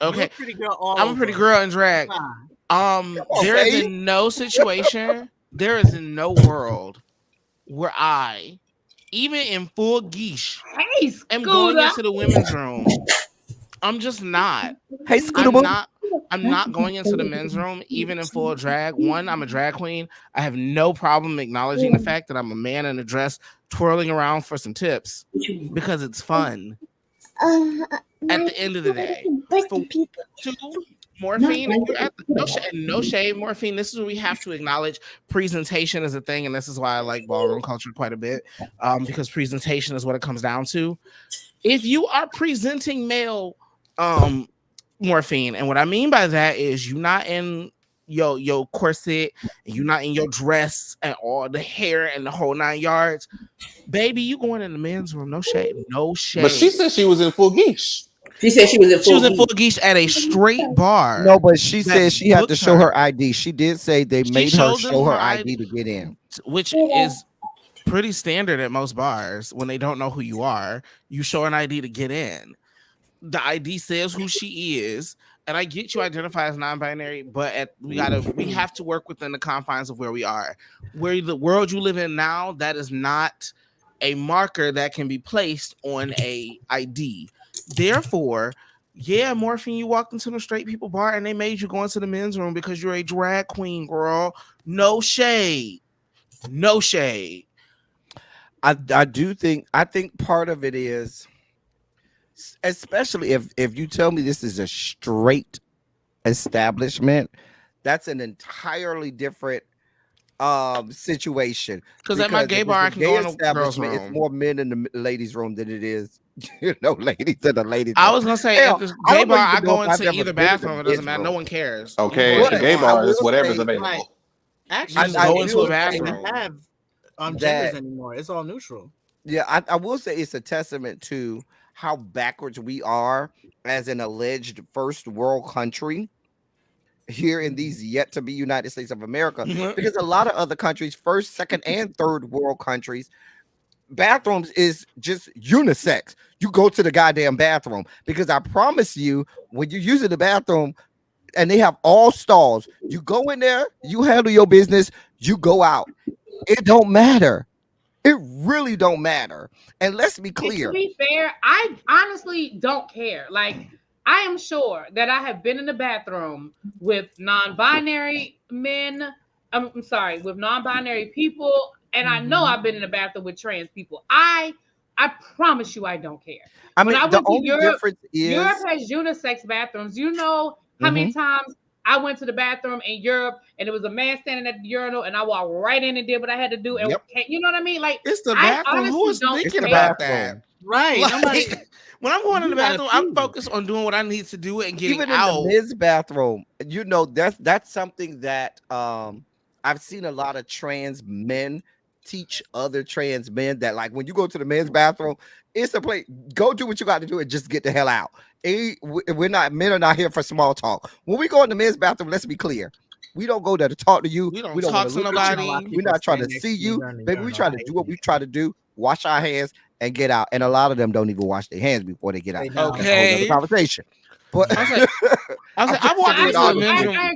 a pretty girl in drag. There is no situation, there is no world where I, even in full geesh, am going into the women's room. I'm just not. I'm not going into the men's room, even in full drag. One, I'm a drag queen. I have no problem acknowledging the fact that I'm a man in a dress twirling around for some tips because it's fun. At the end of the day, two, Morphine, no shade, Morphine. This is where we have to acknowledge presentation as a thing, and this is why I like ballroom culture quite a bit, because presentation is what it comes down to. If you are presenting male morphine. And what I mean by that is you not in your corset, and you not in your dress and all the hair and the whole 9 yards. Baby, you going in the men's room. No shade. No shade. But she said she was in full geesh. She said she was in full geesh at a straight bar. No, but she said she had to show her ID. She did say they made her show her ID to get in. Which is pretty standard at most bars. When they don't know who you are, you show an ID to get in. The ID says who she is, and I get you identify as non-binary, but we have to work within the confines of where we are. Where the world you live in now, that is not a marker that can be placed on a ID. Therefore, yeah, Morphine, you walked into the straight people bar and they made you go into the men's room because you're a drag queen, girl. No shade. No shade. I think part of it is, especially if you tell me this is a straight establishment, that's an entirely different situation. Because at my gay bar, I can go in the girls' room. It's more men in the ladies' room than it is, ladies in the ladies' room. I was gonna say at the gay bar, I go into either bathroom. It doesn't matter. No one cares. Okay, at the gay bar is whatever's available. Actually, I go into a bathroom. Have genders anymore. It's all neutral. Yeah, I will say it's a testament to how backwards we are as an alleged first world country here in these yet to be United States of America, because a lot of other countries, first, second, and third world countries, bathrooms is just unisex. You go to the goddamn bathroom, because I promise you, when you're using the bathroom and they have all stalls, you go in there, you handle your business, you go out. It don't matter. It really don't matter. And let's be clear. And to be fair, I honestly don't care. Like, I am sure that I have been in the bathroom with non-binary men. I'm sorry, with non-binary people, and I know I've been in the bathroom with trans people. I promise you, I don't care. I mean, when I the went to only difference is Europe has unisex bathrooms. You know how many times I went to the bathroom in Europe and there was a man standing at the urinal and I walked right in and did what I had to do. And you know what I mean? Like, it's the bathroom. Who is thinking about that? Right. Like, when I'm going in the bathroom, I'm focused on doing what I need to do and getting even out. In the men's bathroom, you know, that's something that I've seen a lot of trans men teach other trans men, that like when you go to the men's bathroom, it's a place. Go do what you got to do and just get the hell out. Men are not here for small talk. When we go in the men's bathroom, let's be clear. We don't go there to talk to you. We don't talk to nobody. We're not trying to see you, baby. We try to do what we try to do. Wash our hands and get out. And a lot of them don't even wash their hands before they get out. Okay, conversation. But I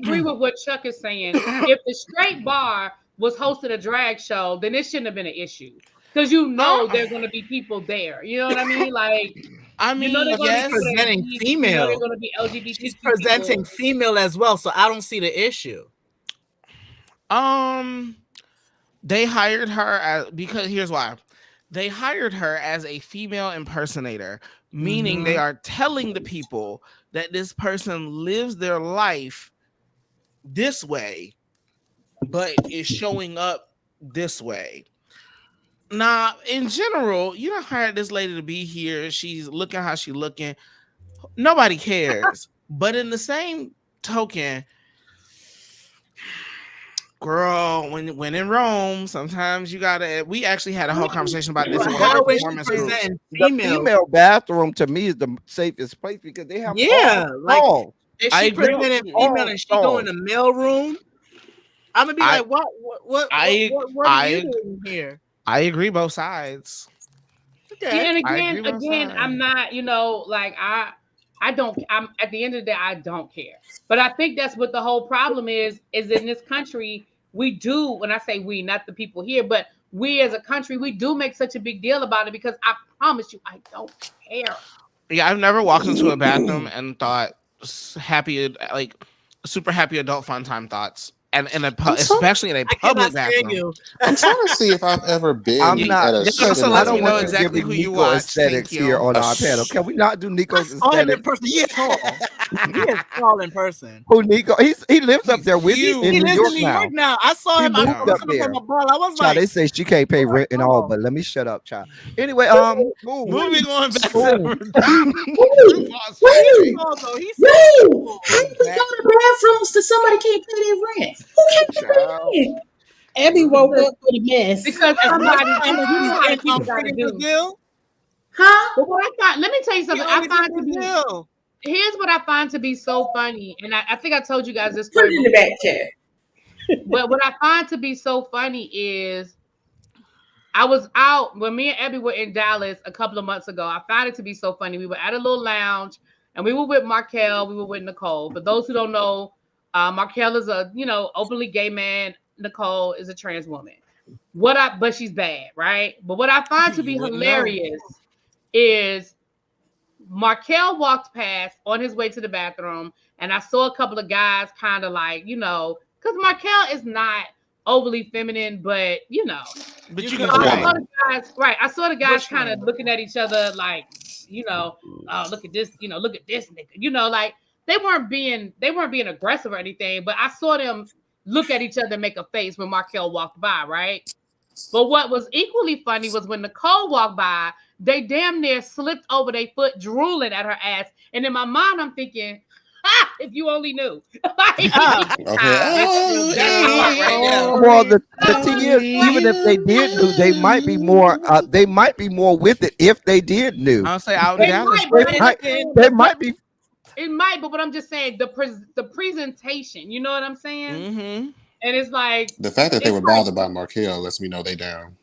agree with what Chuck is saying. If the straight bar was hosting a drag show, then it shouldn't have been an issue, because you know there's going to be people there. You know what I mean? Like, I mean, yes, presenting female. They're going to be LGBT. She's presenting female as well, so I don't see the issue. They hired her because here's why. They hired her as a female impersonator, meaning they are telling the people that this person lives their life this way, but is showing up this way. Now, in general, you don't hire this lady to be here. She's looking how she's looking. Nobody cares. But in the same token, girl, when in Rome, sometimes you gotta. We actually had a whole conversation about this. The female bathroom to me is the safest place, because they have like if she presented female and she go in the male room, I'm gonna be like, what are you doing here? I agree both sides. Okay. Yeah, and again, I'm not, like I'm at the end of the day, I don't care. But I think that's what the whole problem is in this country. We do, when I say we, not the people here, but we as a country, we do make such a big deal about it, because I promise you, I don't care. Yeah, I've never walked into a bathroom and thought super happy adult fun time thoughts. and especially in a public bathroom. I'm trying to see if I've ever been at a so let me know exactly who you watch. Aesthetics here on our panel. Can we not do Nico's aesthetics? In person. He's tall. He is tall in person. Who Nico? He lives up there with you. He lives in New York now. I saw him. I up there. from a ball. I was child, they say she can't pay rent and all, but let me shut up, child. Anyway, moving on back to how you go to bathrooms to somebody can't pay their rent? Who can't pay their rent? Abby woke up with a mess because somebody Huh? But what I find, let me tell you something. I find to be here's what I find to be so funny, and I think I told you guys this story. Put it in the back chat. But what I find to be so funny is I was out when me and Abby were in Dallas a couple of months ago. I found it to be so funny. We were at a little lounge and we were with Markel, we were with Nicole. For those who don't know, Markel is a openly gay man. Nicole is a trans woman. But she's bad, right? But what I find to be hilarious is Markel walked past on his way to the bathroom, and I saw a couple of guys kind of like, because Markel is not overly feminine, but but I saw the guys kind of looking at each other like, look at this, look at this nigga, like they weren't being aggressive or anything, but I saw them look at each other and make a face when Markel walked by, right? But what was equally funny was when Nicole walked by, they damn near slipped over their foot, drooling at her ass, and in my mind I'm thinking, if you only knew. Well, the thing is, even if they did know, they might be more. They might be more with it if they did knew. I'll say they might be. It might, but what I'm just saying, the presentation. You know what I'm saying? Mm-hmm. And it's like the fact that they were bothered by Markel lets me know they down.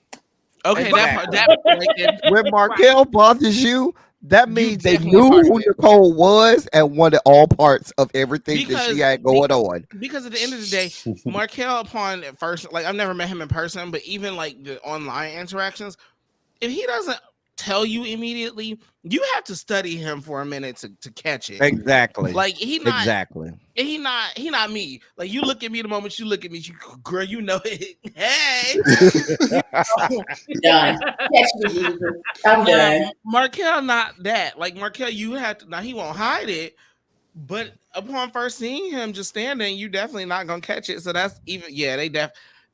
Okay, that when Markel bothers you. That means they knew who Nicole was and wanted all parts of everything that she had going on. Because at the end of the day, Markel, upon at first, like I've never met him in person, but even like the online interactions, if he doesn't tell you immediately, you have to study him for a minute to catch it. Exactly. Like he not me. Like you look at me the moment you look at me, girl, you know it. Hey. Done. I'm done. Markel not that. Like Markel, you have to. Now he won't hide it, but upon first seeing him just standing, you definitely not gonna catch it. So that's even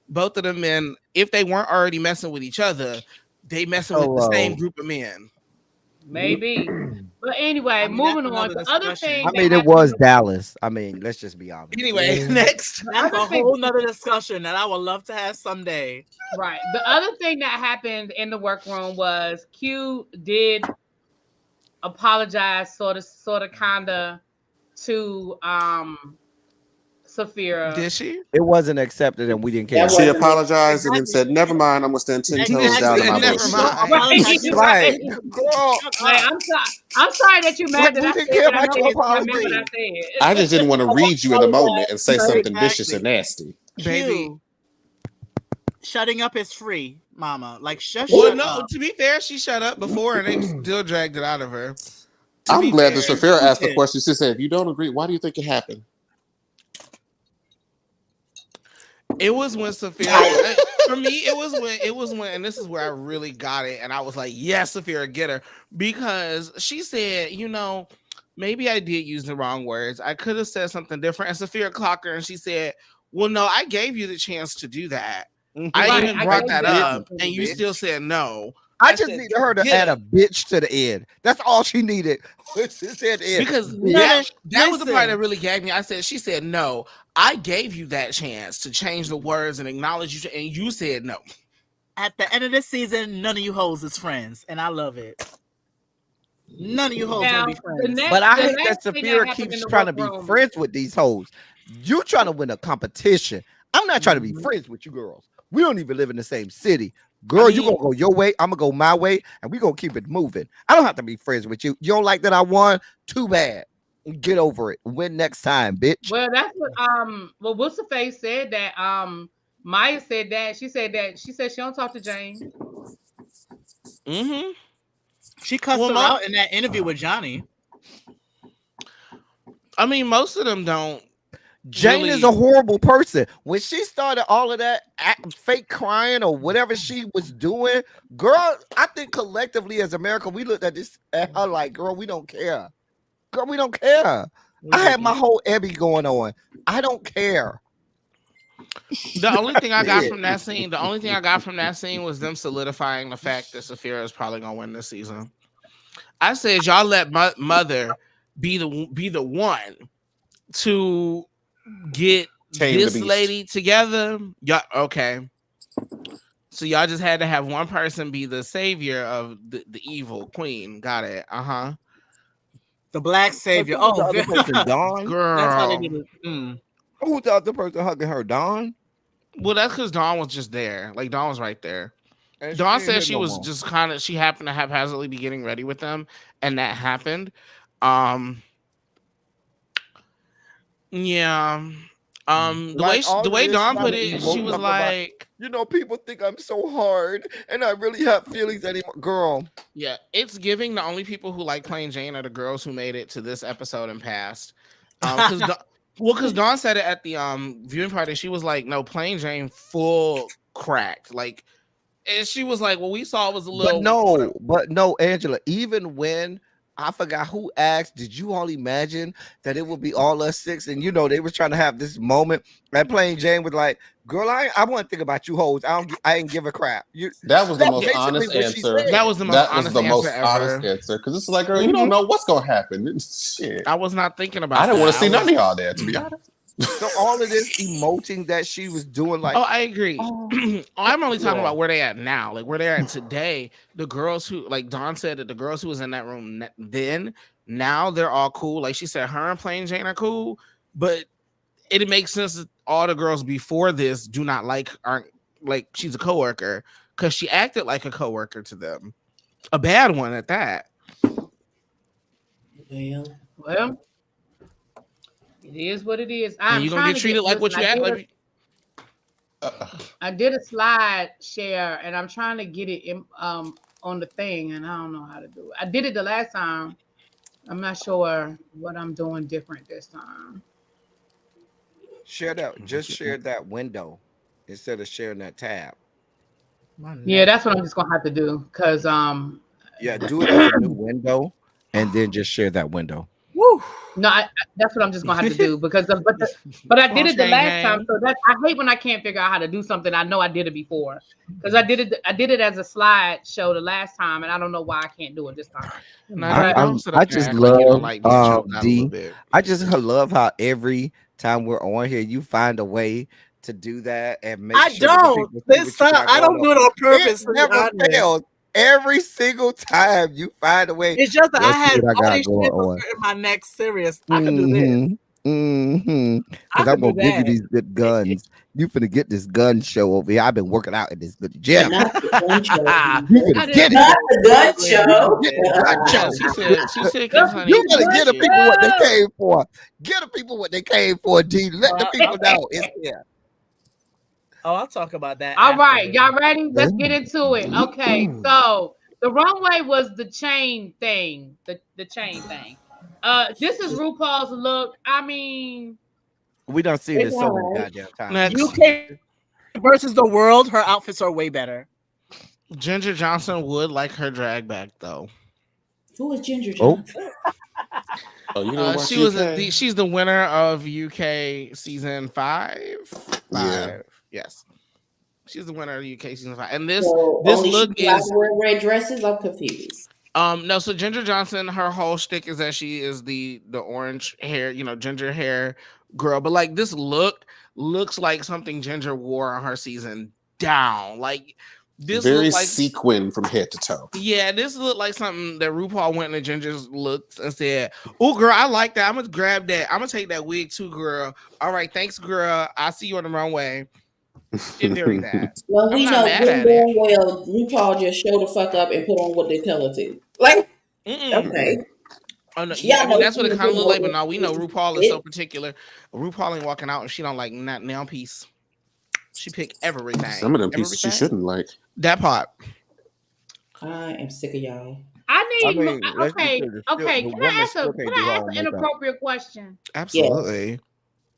both of them men, if they weren't already messing with each other, they messing with the same group of men. Maybe. But anyway, moving on. The other thing. I mean, it was Dallas. I mean, let's just be honest. Anyway, next. That's a whole nother discussion that I would love to have someday. Right. The other thing that happened in the workroom was Q did apologize sort of kinda to Safira. Did she? It wasn't accepted and we didn't care. She apologized and then said, never mind, I'm gonna stand 10 toes down in my bush. Right. I'm sorry that you're mad that I said that. I just didn't want to read you in the moment and say something vicious and nasty. Baby. Shutting up is free, mama. Like shut up. To be fair, she shut up before and they still dragged it out of her. I'm glad that Safira asked the question. She said, if you don't agree, why do you think it happened? It was when Safira, for me, it was when, and this is where I really got it. And I was like, yes, Safira, get her. Because she said, maybe I did use the wrong words. I could have said something different. And Safira clocked her and she said, well, no, I gave you the chance to do that. I even brought that up and you still said no. I just needed her to add a bitch to the end. That's all she needed. Because that was the part that really gagged me. She said no. I gave you that chance to change the words and acknowledge you, and you said no. At the end of this season, none of you hoes is friends, and I love it. None of you hoes want to be friends. But I hate that Safira keeps trying to be friends with these hoes. You trying to win a competition. I'm not trying to be friends with you girls. We don't even live in the same city. Girl, you gonna go your way, I'm gonna go my way, and we gonna keep it moving. I don't have to be friends with you. You don't like that I won? Too bad. Get over it. Win next time, bitch. Well, that's what what's the face said that Maya said that. She said she don't talk to James. Mm-hmm. She cussed her out in that interview with Johnny. I mean, most of them don't. Jane really, is a horrible person. When she started all of that fake crying or whatever she was doing, girl, I think collectively as America, we looked at this at her like, girl, we don't care. Girl, we don't care. I had my whole Ebby going on. I don't care. the only thing I got from that scene, was them solidifying the fact that Saphira is probably gonna win this season. I said, y'all let mother be the one to get this lady together. Yeah, okay. So y'all just had to have one person be the savior of the evil queen. Got it. The black savior. Oh, the other person, Dawn. Girl. That's how they did it. Who's the other person hugging her? Dawn? Well, that's because Dawn was just there. Like, Dawn was right there. And Dawn said she was just kind of, she happened to haphazardly be getting ready with them, and that happened. Yeah. The way Dawn put it, she was like, you know, people think I'm so hard and I really have feelings anymore. Girl. Yeah, it's giving the only people who like Plain Jane are the girls who made it to this episode and passed. Because Dawn said it at the viewing party. She was like, no, Plain Jane full cracked. Like, and she was like, well, we saw it was a little. But no, Angela, even when I forgot who asked, did you all imagine that it would be all us six? And you know, they was trying to have this moment. And Plain Jane was like, girl, I want to think about you hoes. I ain't give a crap. That was the most honest answer. That was the most honest answer. Because it's like, girl, you don't know what's going to happen. Shit. I was not thinking about I didn't want to see none of y'all there, to be honest. So all of this emoting that she was doing, like, oh, I agree. I'm only talking about where they at now, like where they're at today. The girls who, like Dawn said, that the girls who was in that room then, now they're all cool. Like she said, her and Plain Jane are cool, but it makes sense that all the girls before this aren't like she's a coworker because she acted like a coworker to them, a bad one at that. Well. It is what it is. You're gonna get treated like what you act like. I did a slide share and I'm trying to get it in, on the thing, and I don't know how to do it. I did it the last time. I'm not sure what I'm doing different this time. Share that window instead of sharing that tab. Yeah, that's what I'm just gonna have to do. Cause yeah, do it as a new window and then just share that window. Woo. No, that's what I'm just gonna have to do because but I did it the last time, so that I hate when I can't figure out how to do something. I know I did it before because I did it as a slide show the last time, and I don't know why I can't do it this time. I just love D. I just love how every time we're on here, you find a way to do that and make. I don't. This time I don't do it on purpose. It never fails. Every single time you find a way. It's just that I had all these shit in my next series. I can do this. Because I'm gonna give you these good guns. You finna get this gun show over here. I've been working out in this good gym. Not the gun show. You finna get it. Not the gun show. She said, you gotta get the people what they came for. Get the people what they came for, D. Let the people know it's here. Oh, I'll talk about that. All right, y'all ready? Let's get into it. Okay, so the runway was the chain thing. The chain thing. This is RuPaul's look. I mean, we don't see this so many goddamn times. UK versus the world, her outfits are way better. Ginger Johnson would like her drag back though. Who is Ginger Johnson? She's the winner of UK season 5. Yeah. Yes, she's the winner of the UK season 5. And this look is red dresses. I'm confused. No, so Ginger Johnson, her whole shtick is that she is the orange hair, ginger hair girl. But like this looks like something Ginger wore on her season down. Like this very like sequin from head to toe. Yeah, this looked like something that RuPaul went into Ginger's looks and said, "Oh, girl, I like that. I'm gonna grab that. I'm gonna take that wig too, girl. All right, thanks, girl. I'll see you on the runway." Very bad. Well, we know well RuPaul just show the fuck up and put on what they tell her to. Like, okay. Oh, no, yeah, I mean, that's what it kind of looked like, but now we know RuPaul is so particular. RuPaul ain't walking out if she don't like that nail piece. She pick everything. Some of them pieces she shouldn't like. That part. I am sick of y'all. Okay. Can I ask an inappropriate question? Absolutely. Yes.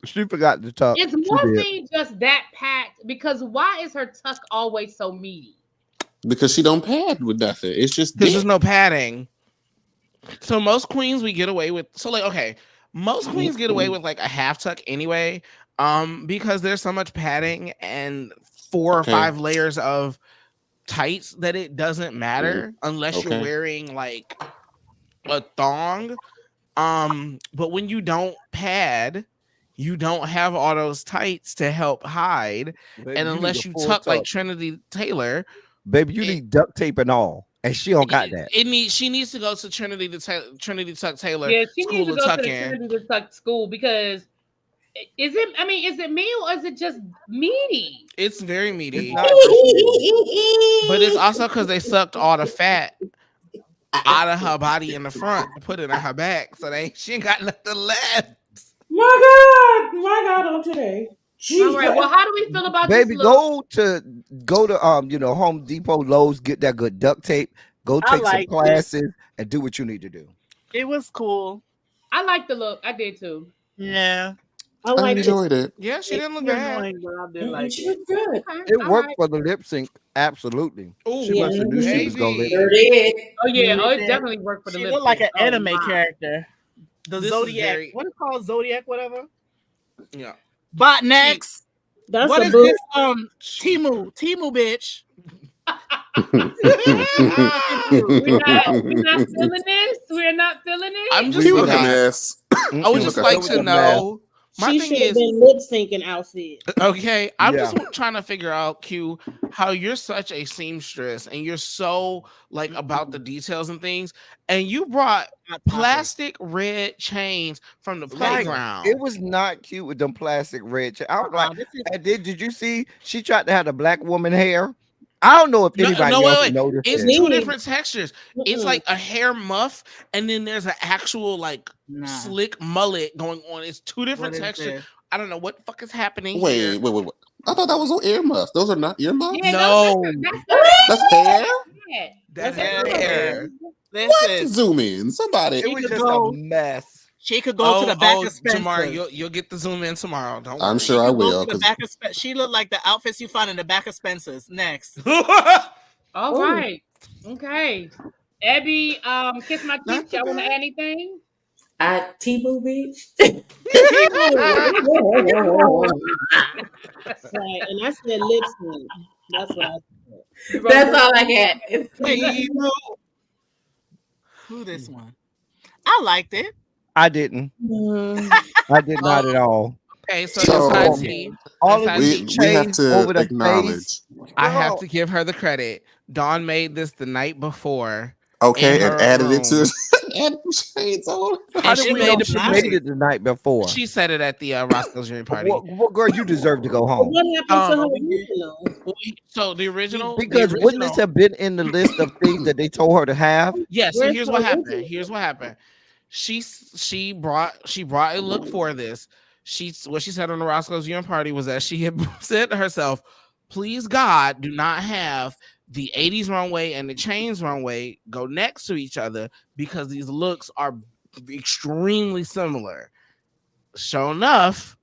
She forgot to tuck. Is morphine just that packed? Because why is her tuck always so meaty? Because she don't pad with nothing. It's just because there's no padding. So most queens we get away with. So like, okay, most queens get away with like a half tuck anyway, because there's so much padding and 4 or 5 layers of tights that it doesn't matter unless you're wearing like a thong. But when you don't pad, you don't have all those tights to help hide. Baby, and unless you tuck like Trinity Taylor, baby, you need duct tape and all, and she don't got that. She needs to go to Trinity Tuck Taylor. Yeah, she needs to go to the Trinity Tuck school because is it me or is it just meaty? It's very meaty, but it's also because they sucked all the fat out of her body in the front and put it in her back, so she ain't got nothing left. My God, on today. All right. Well, how do we feel about baby? This look? Go to Home Depot, Lowe's, get that good duct tape. Go take some classes and do what you need to do. It was cool. I like the look. I did too. Yeah. I enjoyed it. Yeah, she didn't look bad. I did like she was good. It worked for the lip sync, absolutely. She must have knew she was gonna lip. Oh yeah, it definitely worked for the lip sync. She looked like an anime character. The Zodiac. What is it called? Zodiac, whatever. Yeah. Bot next. What is this? Timu, bitch. We're not feeling this. We're not feeling it. I'm just looking at this. I would just like to know. She should have been lip syncing outfit. Okay, I'm just trying to figure out, Q, how you're such a seamstress and you're so like about the details and things, and you brought plastic red chains from the playground. It was not cute with them plastic red chains. I was like, did you see? She tried to have the black woman hair. I don't know if anybody else noticed. It's two different textures. It's like a hair muff, and then there's an actual like slick mullet going on. It's two different textures. I don't know what the fuck is happening. Wait. I thought that was an ear muff. Those are not ear muffs? Yeah, no. That's hair? Yeah. That's hair. What? Zoom in. Somebody. It was just a mess. She could go to the back of Spencer's. Tomorrow, you'll get the zoom in tomorrow. Don't worry. I'm sure I will. She looked like the outfits you find in the back of Spencer's. Next. All right. Okay. Abby, kiss my teeth. Y'all want to add anything? T-Boo bitch. Right, and I said lip sync. That's what I said. That's all I got. Who this one? I liked it. I didn't. I did not at all. Okay, so all of we have to acknowledge. I have to give her the credit. Dawn made this the night before. Okay, and added it to add shades on. How did we know she made it the night before? She said it at the Roscoe's viewing party. Well, girl, you deserve to go home. What happened to her original? So the original, wouldn't this have been in the list of things that they told her to have? Yeah. So here's what happened. She brought a look for this. What she said on the Roscoe's viewing party was that she had said to herself, "Please God, do not have the 80s runway and the chains runway go next to each other because these looks are extremely similar." Sure enough,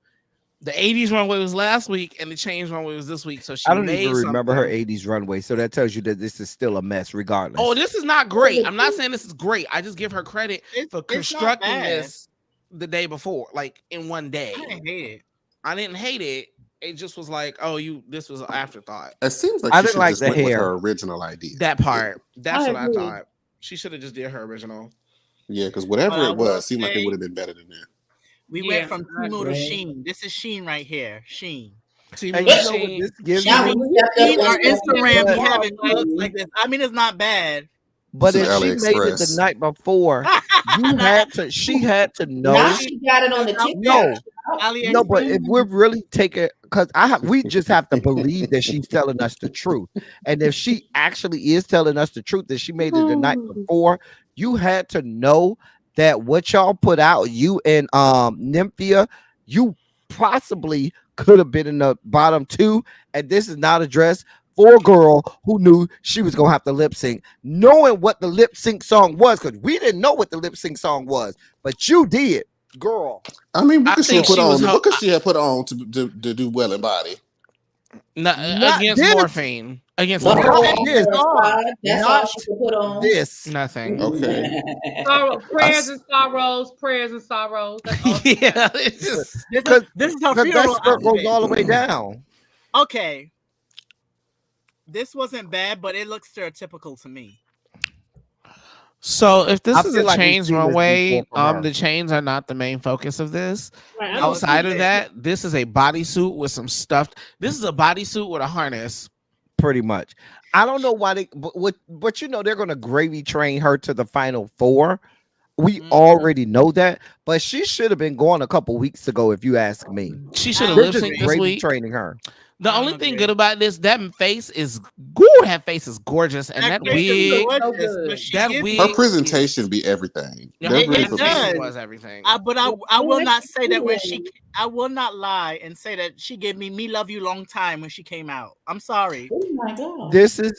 the 80s runway was last week and the chains runway was this week. So I don't even remember her 80s runway. So that tells you that this is still a mess regardless. Oh, this is not great. I'm not saying this is great. I just give her credit for constructing this the day before, like in one day. I didn't hate it. It just was like, this was an afterthought. It seems like I she didn't like just the went with hair. her original idea. That part. That's what I thought. She should have just did her original. Yeah, because whatever it was, seemed like it would have been better than that. We went from Timu to Sheen. This is Sheen right here. Sheen. Sheen. Our Instagram be having looks like this. I mean, it's not bad. But if she made it the night before, she had to know. Now she got it on the TikTok. No, but if we're really taking, because we just have to believe that she's telling us the truth. And if she actually is telling us the truth that she made it the night before, you had to know that what y'all put out, you and Nymphia, you possibly could have been in the bottom 2. And this is not a dress for a girl who knew she was gonna have to lip sync, knowing what the lip sync song was, because we didn't know what the lip sync song was, but you did. girl. I mean, what I could she think have put she was on? ho- What could she have put on to do well in body? Not against this. morphine. Against Well, morphine. This. that's Not all she could put on. this. Nothing. Okay. Prayers and sorrows. Prayers and sorrows. That's all. Yeah, it's just This is her That funeral skirt goes outfit. all the way down. Okay. This wasn't bad, but it looks stereotypical to me. so. If I this is feel a like we've chains seen this runway, before from her. the chains are not the main focus of this. Right, I Outside don't of see that, this is a bodysuit with some stuff. This is a bodysuit with a harness. Pretty much. I don't know why they, but you know they're gonna gravy train her to the final four. We already know that, but she should have been gone a couple weeks ago, if you ask me. She should have They're lip just synced this gravy week. training her. The I only don't thing agree. good about this, that face is that face is gorgeous, and that face is wig, gorgeous, but she that gives wig, Her presentation be everything. yeah, That her really presentation does. was everything. But I will not say that when she. I will not lie and say that she gave me love you long time when she came out. I'm sorry. Oh my God. This is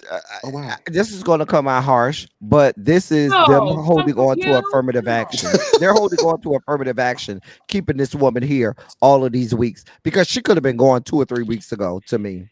Oh wow. this is going to come out harsh, but this is them No, holding come on from to you? affirmative action. They're holding on to affirmative action, keeping this woman here all of these weeks because she could have been gone 2 or 3 weeks ago. To me,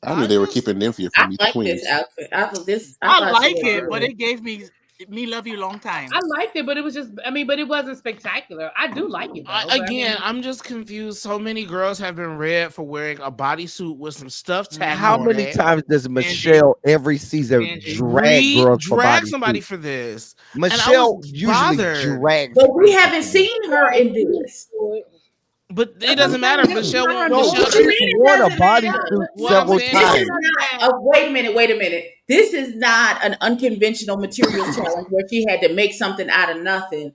I knew they were keeping Nymphia I from Meet the like Queens. this outfit. I I thought like she it, was but good. it gave me love you long time. I liked it, but it was just. I mean, but it wasn't spectacular. I do like it though. but I Again, mean, I'm just confused. So many girls have been read for wearing a bodysuit with some stuff tacked how on many it. times does Michelle every season drag girls for drag body somebody suits? for this? Michelle was usually bothered. drags, But we people haven't for this. seen her in this. But it doesn't matter. Michelle, No, Michelle, what you mean she's it worn a doesn't matter? bodysuit What I'm several saying This is- is times. not. Wait a minute. This is not an unconventional material challenge where she had to make something out of nothing.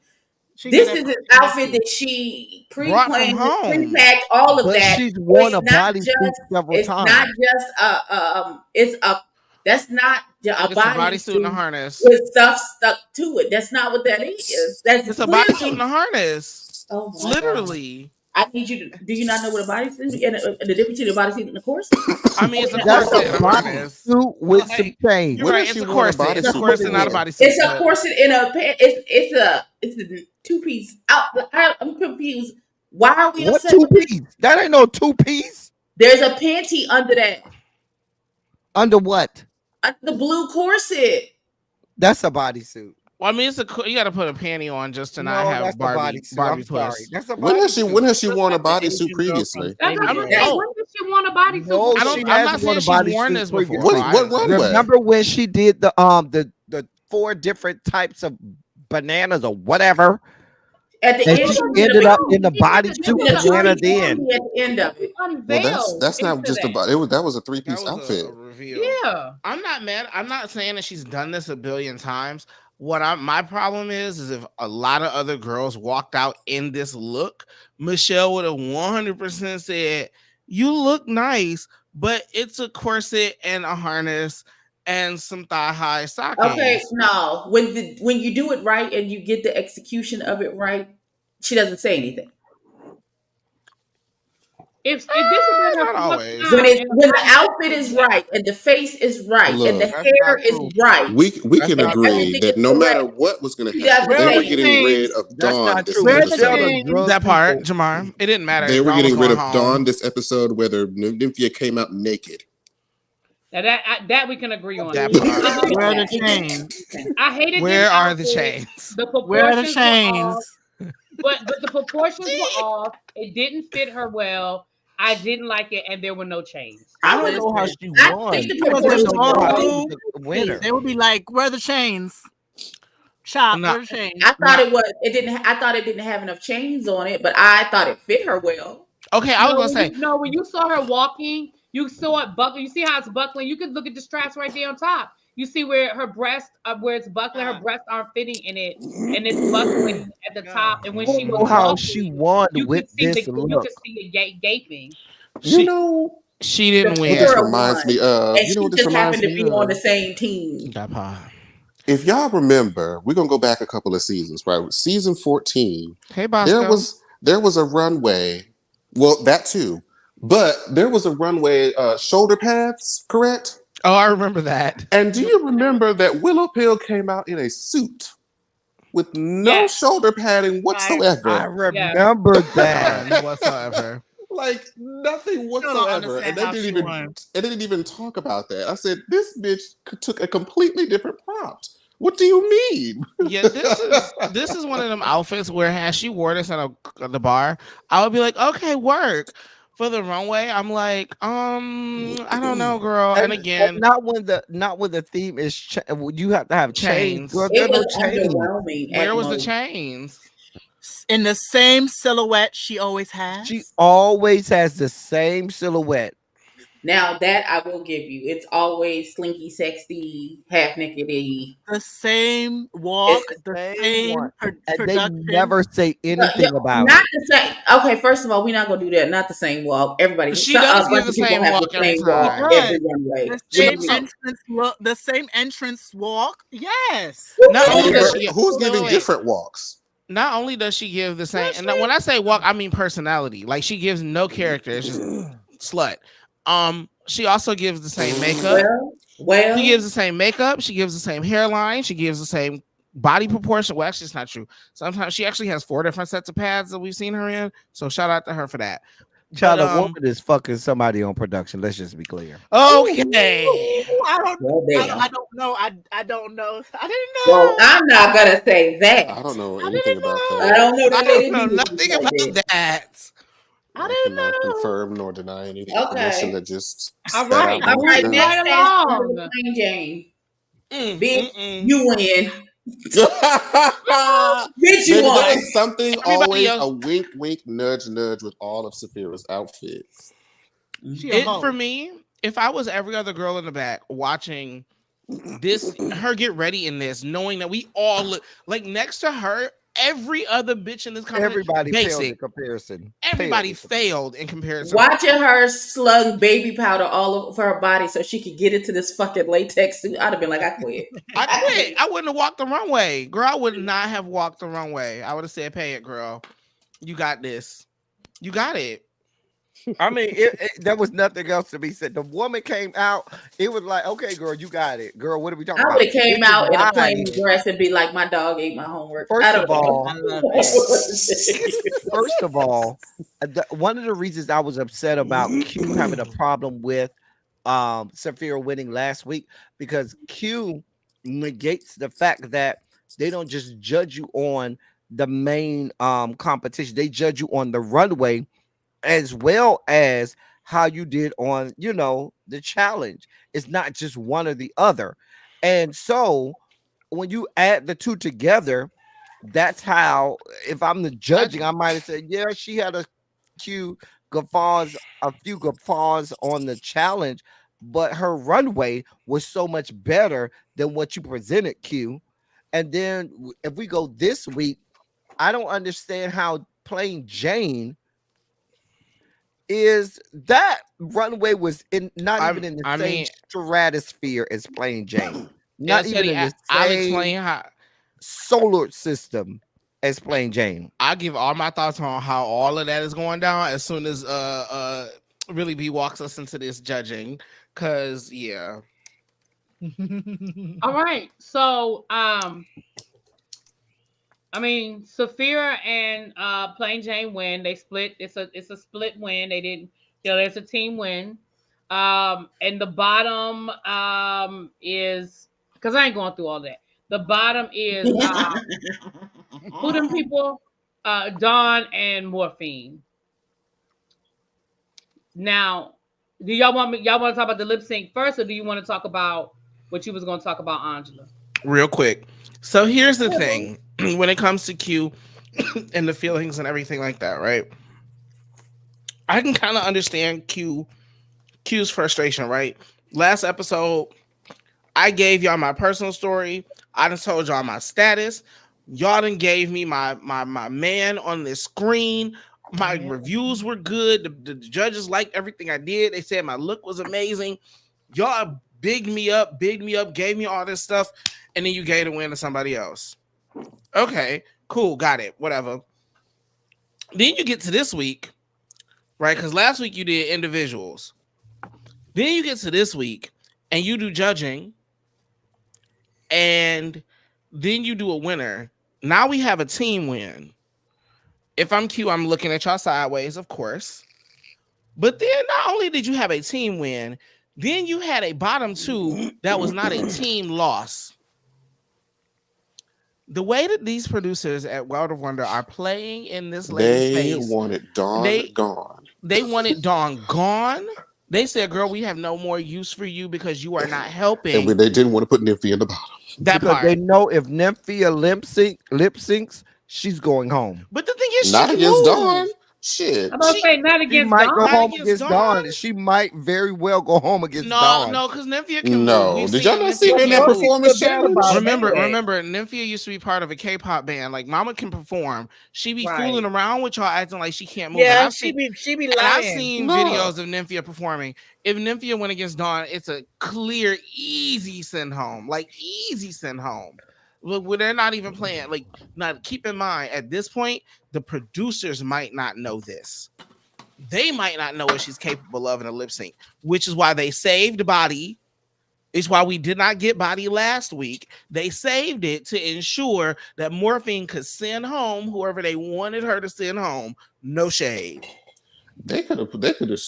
This is an outfit that she Brought from pre-planned, home. pre-packed, all of But that. she's worn It's a not bodysuit just. several It's times. not just it's a. That's not a It's a bodysuit and a bodysuit harness. with stuff stuck to it. That's not what that is. That's It's a clearly. bodysuit and a harness. Oh my Literally. I need you to. Do you not know what a bodysuit and the difference between a bodysuit and a corset? I mean, it's a That's corset a and a harness. bodysuit with Like, some chains. You're When right. has It's she a worn a corset. It's a bodysuit corset, not a before? bodysuit. It's a but- corset in a pant. It's a two piece. I'm confused. Why are we What upset? 2 piece? That ain't no 2 piece. There's a panty under that, Under what? under the blue corset. That's a bodysuit. Well, I mean, you got to put a panty on just to not No, have that's a Barbie bodysuit. Barbie I'm sorry. puss. That's a When has she bodysuit. worn a like the bodysuit Asian girl previously? from that's what I'm Baby saying. Oh. When did she want a bodysuit? No, I don't, she I'm hasn't not saying worn a she's worn bodysuit this before. previously. What runway? Remember when she did the 4 different types of bananas or whatever? At the And end, she she did ended a- up in the she did a bodysuit banana then. At the end of it. Well, that's not just about. about. That was a 3-piece That was outfit. a reveal. Yeah. I'm not mad. I'm not saying that she's done this a billion times. My problem is if a lot of other girls walked out in this look, Michelle would have 100% said, "You look nice, but it's a corset and a harness and some thigh-high stockings." Okay, no. When you do it right and you get the execution of it right, she doesn't say anything. If this is Not always. When the outfit is right and the face is right and the Look, hair is right, We can not agree everything that is no matter correct. what was going to She happen, doesn't they were say getting anything. rid of That's Dawn not this true. Where's the episode. chain? That part, Jamar, it didn't matter. They were Dawn was getting rid going of home. Dawn this episode, whether Nymphia came out naked. Now that we can agree on. That part. Where are the chains? I hated. Where this are the outfit. chains? The Where are the proportions were off, chains? but the proportions were off. It didn't fit her well. I didn't like it, and there were no chains. I don't know how she I won. think the I don't proportions know how were she off. was the winner. They would be like, "Where are the chains?" Chop, No. where are the chains? I thought I thought it didn't have enough chains on it, but I thought it fit her well. Okay, I was gonna say, When you saw her walking, you saw it buckle. You see how it's buckling. You could look at the straps right there on top. You see where her breast, where it's buckling. Her breasts aren't fitting in it, and it's buckling at the top. And when I she don't know was how walking, she won you with could see this you look. could see it gaping. You know, she didn't The win. what this Sarah reminds won. me of. And You know what she this just reminds happened to me be on of? the same team. That part. If y'all remember, we're gonna go back a couple of seasons, right? Season 14. Hey, Bosco. There was a runway. Well, that too, but there was a runway shoulder pads, correct? Oh, I remember that. And do you remember that Willow Pill came out in a suit? with no shoulder padding whatsoever. I remember that whatsoever. Like nothing whatsoever, and they didn't even talk about that. I said, "This bitch took a completely different prompt. What do you mean?" Yeah, this is one of them outfits where as she wore this at the bar, I would be like, "Okay, work." For the runway, I'm like, I don't know, girl. And again, not when the theme is you have to have chains. Girl, there are no chains. Where was the chains? In the same silhouette she always has. She always has the same silhouette. Now that I will give you, it's always slinky, sexy, half naked. The same walk, the same production. They never say anything about not the same. Okay, first of all, we're not gonna do that. Not the same walk. Everybody, she does give the same walk every time. Every runway. The same entrance walk. Yes. Not only does who's giving different walks. Not only does she give the same, and when I say walk, I mean personality. Like she gives no character. It's just slut. She also gives the same makeup. Well, she gives the same makeup. She gives the same hairline. She gives the same body proportion. Well, actually, it's not true. Sometimes she actually has 4 different sets of pads that we've seen her in. So shout out to her for that. Child, a woman is fucking somebody on production. Let's just be clear. Okay. I don't know. I don't know. I didn't know. Well, I'm not gonna say that. I don't know anything about that. I don't know. I don't know nothing about that. I cannot confirm nor deny any information that just. All right. Next, Plain Jane. Bitch, you win. Bitch, you won. There is something always a wink, wink, nudge, nudge with all of Saphira's outfits. For me, if I was every other girl in the back watching this, her get ready in this, knowing that we all look like next to her. Every other bitch in this company, everybody failed in comparison. Everybody failed in comparison. Watching her slug baby powder all over her body so she could get into this fucking latex suit, I'd have been like, I quit. I quit. I wouldn't have walked the runway, girl. I would not have walked the runway. I would have said, "Pay it, girl. You got this. You got it." I mean, there was nothing else to be said. The woman came out. It was like, okay, girl, you got it. Girl, what are we talking about? I would have came out in a plain dress and be like, my dog ate my homework. First of all, one of the reasons I was upset about Q having a problem with Saphira winning last week, because Q negates the fact that they don't just judge you on the main competition. They judge you on the runway, as well as how you did on, the challenge. It's not just one or the other. And so when you add the two together, that's how, if I'm the judging, I might have said, yeah, she had a few guffaws on the challenge, but her runway was so much better than what you presented, Q. And then if we go this week, I don't understand how Plain Jane is that runway was even in the same stratosphere as Plain Jane. Not even in the same solar system as Plain Jane. I'll give all my thoughts on how all of that is going down as soon as ReallyB walks us into this judging. Cause yeah. All right. So Saphira and Plain Jane win. They split. It's a split win. They didn't. There's a team win. And the bottom is, because I ain't going through all that. The bottom is who them people? Dawn and Morphine. Now, do y'all want to talk about the lip sync first, or do you want to talk about what you was going to talk about, Angela? Real quick. So here's the thing. When it comes to Q and the feelings and everything like that, right? I can kind of understand Q's frustration, right? Last episode, I gave y'all my personal story. I done told y'all my status. Y'all done gave me my man on the screen. My reviews were good. The judges liked everything I did. They said my look was amazing. Y'all bigged me up, gave me all this stuff, and then you gave the win to somebody else. Okay, cool, got it, whatever. Then you get to this week, right? Because last week you did individuals. Then you get to this week and you do judging, and then you do a winner, Now we have a team win. If I'm Q, I'm looking at y'all sideways, of course. But then not only did you have a team win, then you had a bottom two that was not a team loss. The way that these producers at World of Wonder are playing in this lady's face, they wanted Dawn gone. They wanted Dawn gone. They said, girl, we have no more use for you because you are not helping. And they didn't want to put Nymphia in the bottom. That because part. They know if Nymphia lip syncs, she's going home. But the thing is, not against Dawn. Shit. I'm about to say not against might Dawn. go home against Dawn. She might very well go home against Dawn. No, because Nymphia can move. Did y'all not see her in that performance challenge? Remember, Nymphia used to be part of a K-pop band. Like, Mama can perform. She be fooling around with y'all, acting like she can't move. Yeah, she be lying. I've seen videos of Nymphia performing. If Nymphia went against Dawn, it's a clear, easy send home. Like, easy send home. Look, they're not even playing. Like, now keep in mind, at this point, the producers might not know this. They might not know what she's capable of in a lip sync, which is why they saved Body. It's why we did not get Body last week. They saved it to ensure that Morphine could send home whoever they wanted her to send home. No shade. They could have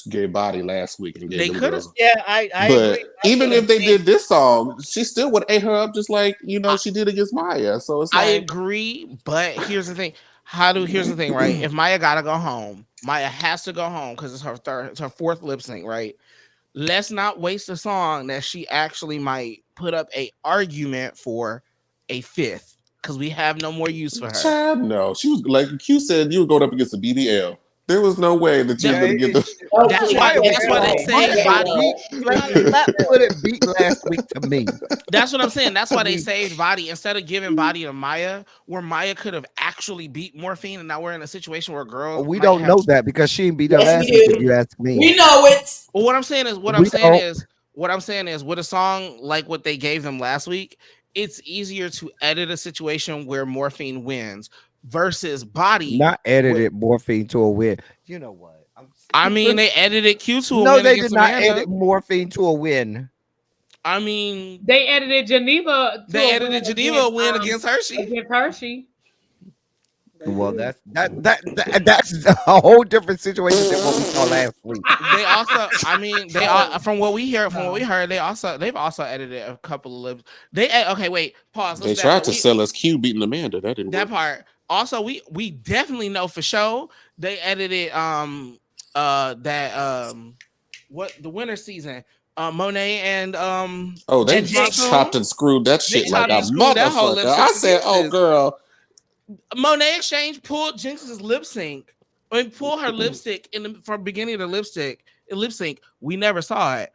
gave Body last week and gave they could have. Yeah, I but agree. even if they did this song, she still would ate her up just like she did against Maya. So it's like, I agree, but here's the thing. Here's the thing, right? If Maya gotta go home, Maya has to go home because it's her fourth lip sync, right? Let's not waste a song that she actually might put up a argument for a fifth because we have no more use for her. Child, no, she was like Q said, you were going up against the BBL. There was no way that you were going to get the. That's why they say Body. Put it beat last week to me. That's what I'm saying. That's why they saved Body instead of giving Body to Maya, where Maya could have actually beat Morphine, and now we're in a situation where girls. We don't know that because she didn't beat her last week. If you ask me, we know it. Well, what I'm saying is, with a song like what they gave them last week, it's easier to edit a situation where Morphine wins. Versus Body, not edited Morphine to a win. You know what? I mean, they edited Q to a win. No, they against did not Amanda. edit Morphine to a win. I mean, they edited Geneva. A win against Hershey. Against Hershey. Well, that's a whole different situation than what we saw last week. They also, from what we heard, they've also edited a couple of lips. Pause. They tried to sell us Q beating Amanda. That didn't work. That part. Also, we definitely know for sure they edited the winter season. Monet and they chopped and screwed that shit like a motherfucker. I said, girl. Monet Exchange pulled Jinx's lip sync. Pulled her lipstick from beginning of the lip sync. We never saw it.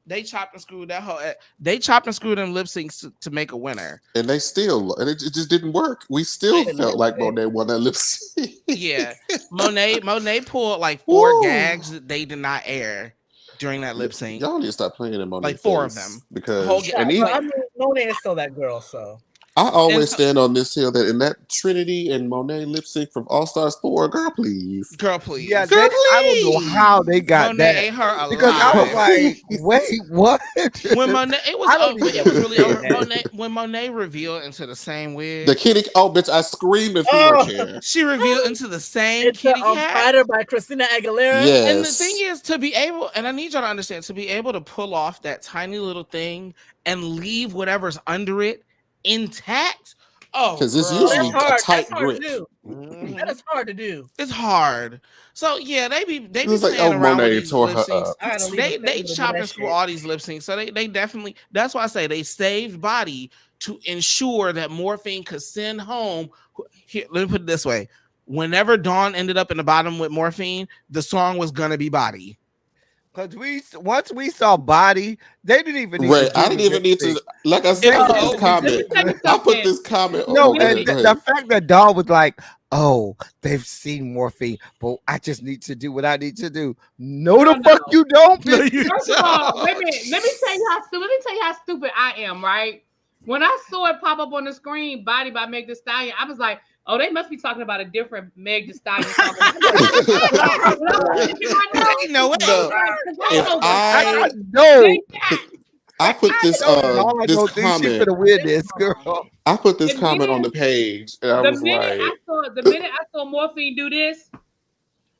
They chopped and screwed that whole. They chopped and screwed them lip syncs to make a winner, and it just didn't work. We still felt like Monet won that lip sync. Yeah, Monet pulled like 4 gags that they did not air during that lip sync. Y'all need to stop playing in Monet. Like 4 of them because Monet is still that girl. So I always stand on this hill that in that Trinity and Monet lip sync from All Stars 4, girl, please. Yeah, I don't know how they got Monet that. ate her alive. Because I was like, wait, what? When Monet, it was really over. When Monet revealed into the same wig. The kitty, bitch, I screamed in female chair. She revealed into the same kitty cat. Fighter by Christina Aguilera. Yes. And the thing is, to be able, and I need y'all to understand, to be able to pull off that tiny little thing and leave whatever's under it intact. Because it's usually a tight grip. That is hard to do. It's hard. So yeah, they be it's like, playing around Monet with these tore lip her syncs. up. They chop and screw all these lip syncs. So they definitely, that's why I say they saved Body to ensure that Morphine could send home. Here, let me put it this way. Whenever Dawn ended up in the bottom with Morphine, the song was gonna be Body. Because once we saw Body, they didn't even need to. I didn't even need to. Like I said, I put this comment. No, and the fact that Dawn was like, "Oh, they've seen Morphine, but I just need to do what I need to do." No, the fuck you don't. First of all, let me tell you how stupid I am. Right, when I saw it pop up on the screen, "Body" by Meg Thee Stallion, I was like, oh, they must be talking about a different Meg Thee Stallion song. No way. If I I put this this comment. Win this, girl. I put this comment on the page, and I was like, the minute I saw Morphine do this,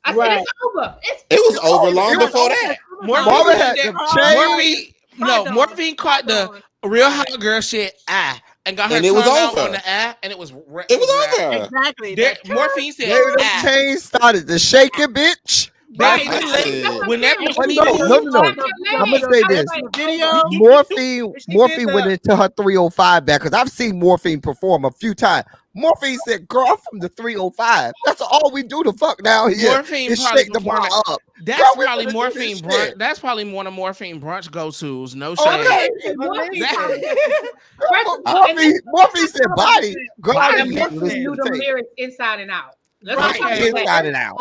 I said it's over. It was over long before that. Morphine caught the real hot girl shit and got her and it was tongue over. out on the and it was over. Exactly. Morphine said chain started to shake it, bitch. Right. Whenever no. I'm gonna say this. Morphine went into her 305 back because I've seen Morphine perform a few times. Morphine said, "Girl, I'm from the 305. That's all we do to fuck down here. Morphine is shake the bar up. That's probably Morphine brunch. That's probably one of Morphine brunch go-tos. No shade. Okay. Morphine said, "Body, girl, Morphine knew the lyrics inside and out." Inside and out.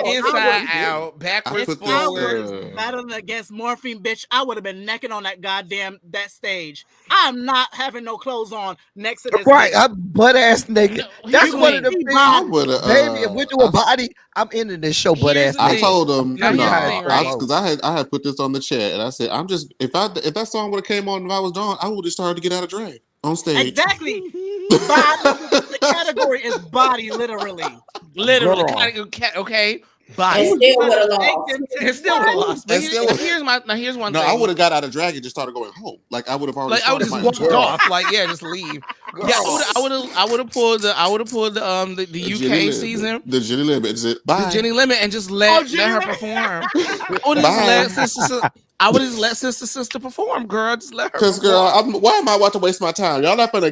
Inside out. Backwards, forward. Battling against Morphine, bitch. I would have been naked on that stage. I'm not having no clothes on next to this. Right, I'm butt ass naked. That's one of the things. Baby, if we do a body, I'm ending this show butt ass naked. I told him because I had put this on the chat, and I said, I'm just if that song would have came on and I was done, I would have started to get out of drag on stage. Exactly. The category is body, literally. Okay. Body. And still would have lost. It still would have lost. But here's one thing. I would have got out of drag and just started going home. Like I would have already. Like I would just walked off. Like just leave. Yeah, I would have pulled the UK season. The Jenny Limit. The Jenny Limit and just let her perform. I would just let sister perform, girl. Just let her. Because, girl, why am I about to waste my time? Y'all not gonna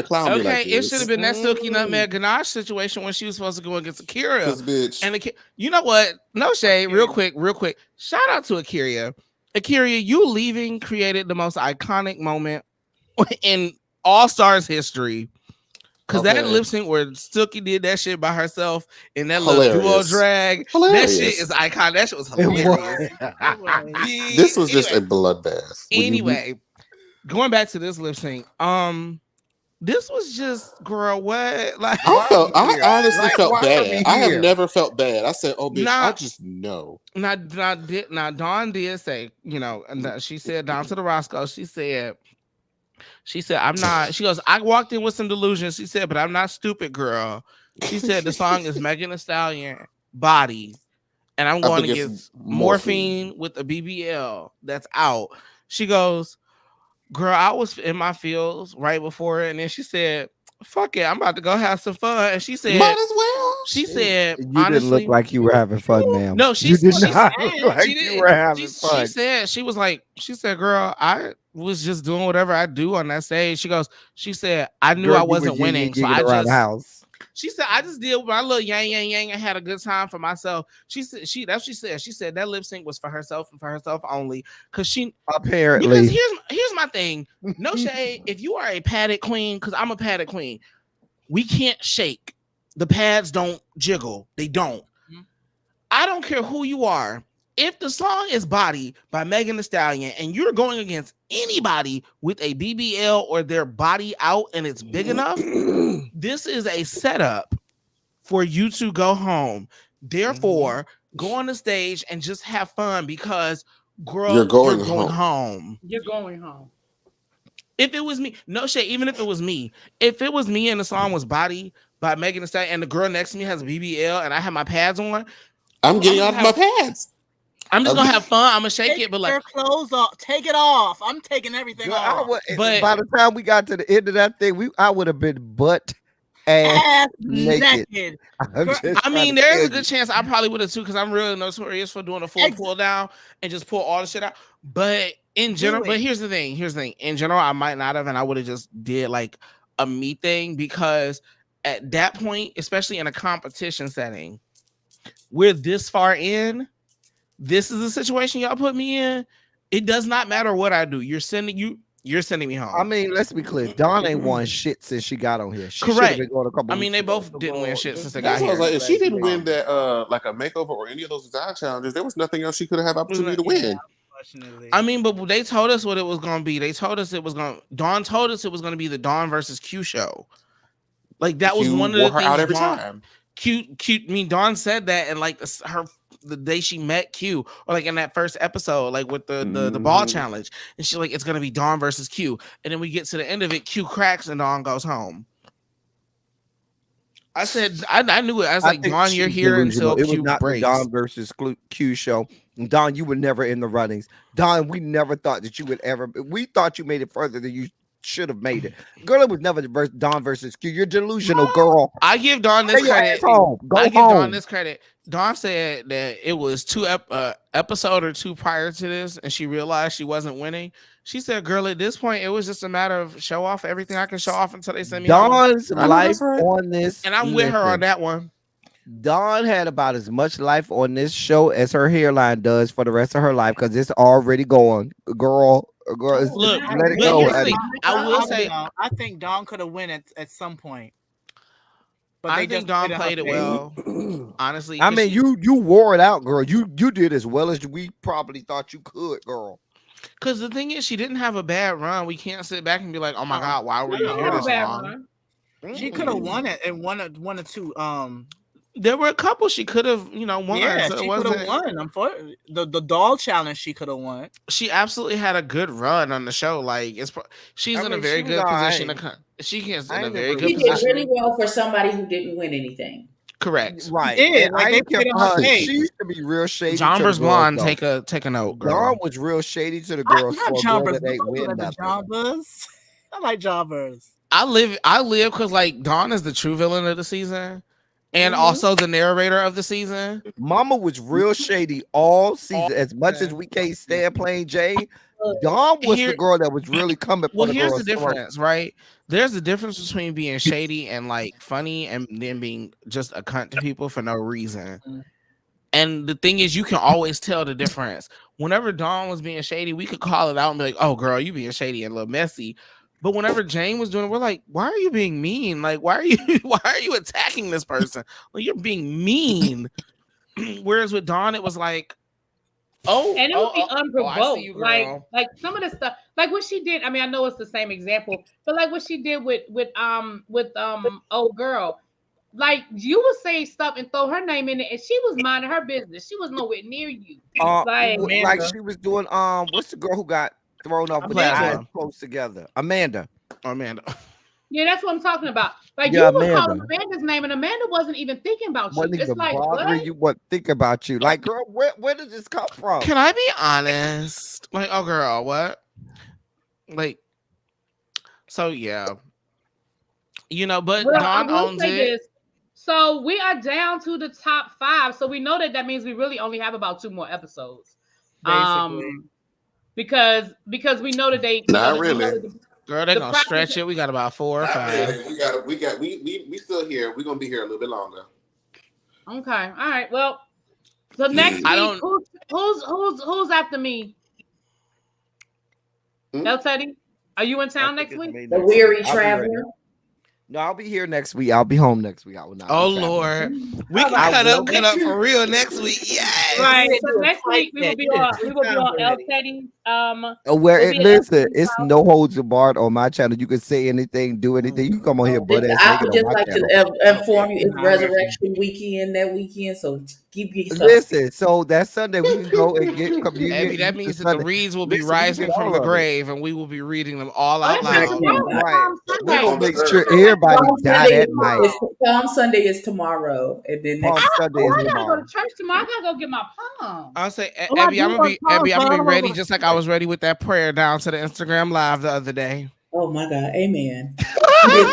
clown me like this. It should have been that Silky Nutmeg Ganache situation when she was supposed to go against Akira. Bitch. And you know what? No shade. Real quick. Shout out to Akira. Akira, you leaving created the most iconic moment in All Stars history. Because that lip sync where Silky did that shit by herself in that little duo drag, that shit is iconic. That shit was hilarious. This was just a bloodbath. Anyway, going back to this lip sync, this was just, girl, what? Like, I honestly felt bad. I have never felt bad. I said, "Oh, bitch, I just know." Now, Dawn did say, she said down to the Roscoe, she said, I'm not. She goes, I walked in with some delusions. She said, but I'm not stupid, girl. She said the song is Megan Thee Stallion, Body. And I'm going against Morphine with a BBL that's out. She goes, girl, I was in my feels right before it. And then she said, fuck it, I'm about to go have some fun. And she said, might as well. She said, you didn't look like you were having fun, ma'am. No, you did not look like you were having fun. She said, girl, I was just doing whatever I do on that stage. She said, I knew I wasn't winning. So she said, I just did my little yang and had a good time for myself. She said, that's what she said. She said that lip sync was for herself and for herself only. Because apparently, here's my thing. No shade. If you are a padded queen, because I'm a padded queen, we can't shake. The pads don't jiggle. They don't. Mm-hmm. I don't care who you are. If the song is Body by Megan Thee Stallion and you're going against anybody with a BBL or their body out and it's big enough, this is a setup for you to go home. Therefore, go on the stage and just have fun because, girl, you're going home. You're going home. If it was me, no shade, even if it was me and the song was Body by Megan Thee Stallion and the girl next to me has a BBL and I have my pads on, I'm getting out of my pads. I'm just gonna have fun. I'm gonna shake it, but like your clothes off, take it off. I'm taking everything off. But by the time we got to the end of that thing, I would have been butt ass naked. I mean, there's a good chance I probably would have too, because I'm really notorious for doing a full pull down and just pull all the shit out. But in general, here's the thing. In general, I might not have, and I would have just did like a me thing, because at that point, especially in a competition setting, we're this far in. This is the situation y'all put me in. It does not matter what I do. You're sending me home. I mean, let's be clear. Dawn ain't won shit since she got on here. Correct. They both didn't win shit since they got here. Like, if she didn't win that like a makeover or any of those design challenges, there was nothing else she could have opportunity to win. I mean, but they told us what it was going to be. Dawn told us it was going to be the Dawn versus Q show. Like that was one of the things. Out every time. Q. I mean, Dawn said that, and like the day she met Q, or like in that first episode, like with the ball challenge, and she's like, it's gonna be Dawn versus Q, and then we get to the end of it, Q cracks and Dawn goes home. I said, I knew it. I was like, Dawn, you're here until it was Q not breaks. the Dawn versus Q show. Dawn, you were never in the runnings. Dawn, we never thought that you would ever. We thought you made it further than you should have made it. Girl, it was never Dawn versus Q. You're delusional, girl. I give Dawn this credit. Give Dawn this credit. Dawn said that it was episode or two prior to this, and she realized she wasn't winning. She said, girl, at this point, it was just a matter of show off everything I can show off until they send me Dawn's life on this. And I'm with her on that one. Dawn had about as much life on this show as her hairline does for the rest of her life, because it's already going. Girl, look, let it go. I will say, I think Dawn could have won at some point. But I think Dawn played it well. Honestly, I mean, you wore it out, girl. You did as well as we probably thought you could, girl. Because the thing is, she didn't have a bad run. We can't sit back and be like, "Oh my God, why were you here this long?" She could have won it and one or two. There were a couple she could have, won. Yeah, so she could have won. Unfortunately, the doll challenge she could have won. She absolutely had a good run on the show. Like she's in a very good position. She is in a very good position. She did really well for somebody who didn't win anything. Correct. Right. Yeah, she used to be real shady. Jombers Blonde, take a note. Dawn was real shady to the girls. I like Jombers. I live because like Dawn is the true villain of the season. And also the narrator of the season. Mama was real shady all season. As much as we can't stand Plain Jane, Dawn was the girl that was really coming for the girls. Well, here's the difference, right? There's a difference between being shady and like funny and then being just a cunt to people for no reason. And the thing is, you can always tell the difference. Whenever Dawn was being shady, we could call it out and be like, oh, girl, you being shady and a little messy. But whenever Jane was doing it, we're like, why are you being mean? Like, why are you attacking this person? Well, you're being mean. Whereas with Dawn, it was like, and it would be unprovoked. Like some of the stuff, like what she did. I mean, I know it's the same example, but like what she did with old girl. Like you would say stuff and throw her name in it, and she was minding her business. She was nowhere near you. Like she was doing what's the girl who got thrown off with eyes close together? Amanda. Yeah, that's what I'm talking about. Like you was calling Amanda's name, and Amanda wasn't even thinking about you. It's like what think about you? Like, girl, where did this come from? Can I be honest? Like, oh girl, what? Like, so yeah. But Dawn owns it. So we are down to the top 5. So we know that means we really only have about 2 more episodes. Basically. Because we know that they not really. Girl, they're gonna stretch it. We got about 4 or 5. We still here. We're gonna be here a little bit longer. Okay. All right. Well, so next week, who's after me? El Teddy, are you in town next week? The weary traveler. No, I'll be here next week. I'll be home next week. I will not. Oh Lord, we can cut up for real next week. Yes. Right. So next week we will be on El Teddy's. Listen, it's no holds barred on my channel. You can say anything, do anything. You can come on here, but I would just like to inform you, it's Resurrection Weekend that weekend. So keep yourself. Listen, so that Sunday we can go and get communion. Abby, that means that the reeds will be rising from the grave, and we will be reading them all out loud. Right. We're gonna make sure everybody died at night. Palm Sunday is tomorrow, and then Palm Sunday is tomorrow. I gotta go to church tomorrow. I gotta go get my palm. I'll say, Abby, I'm gonna be ready, just like I was ready with that prayer down to the Instagram live the other day. Oh my God, amen. I'm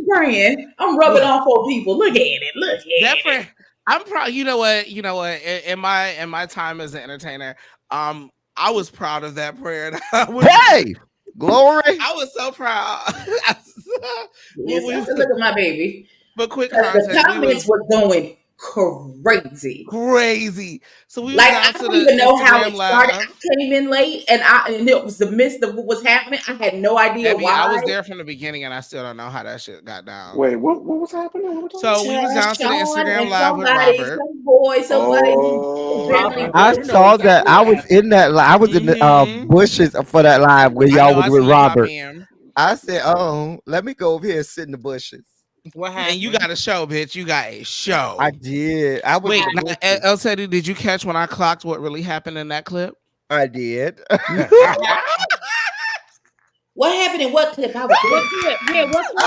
praying. I'm rubbing off on people. Look at it. I'm proud. You know what? In my time as an entertainer, I was proud of that prayer. Hey, glory! I was so proud. Look at my baby. But quick context, the comments were going crazy. So we I don't even know how it started. I came in late, and it was the midst of what was happening. I had no idea why. I was there from the beginning, and I still don't know how that shit got down. Wait, what was happening? So we was down to the Instagram live with Robert. I saw that. I was in that. I was in the bushes for that live where y'all was with Robert. I said, "Oh, let me go over here and sit in the bushes." What happened? And you got a show, bitch. You got a show. I did. I was Wait, El Cedi, did you catch when I clocked what really happened in that clip? I did. What happened in what clip? I was What clip? Yeah, what clip?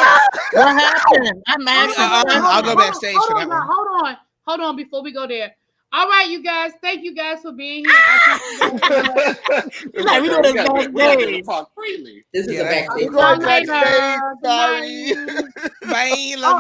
What happened? I'm asking. I'll go backstage for that one. Hold on before we go there. All right, you guys. Thank you guys for being here. We gotta talk freely. This is a backstage. Sorry. Bye. Love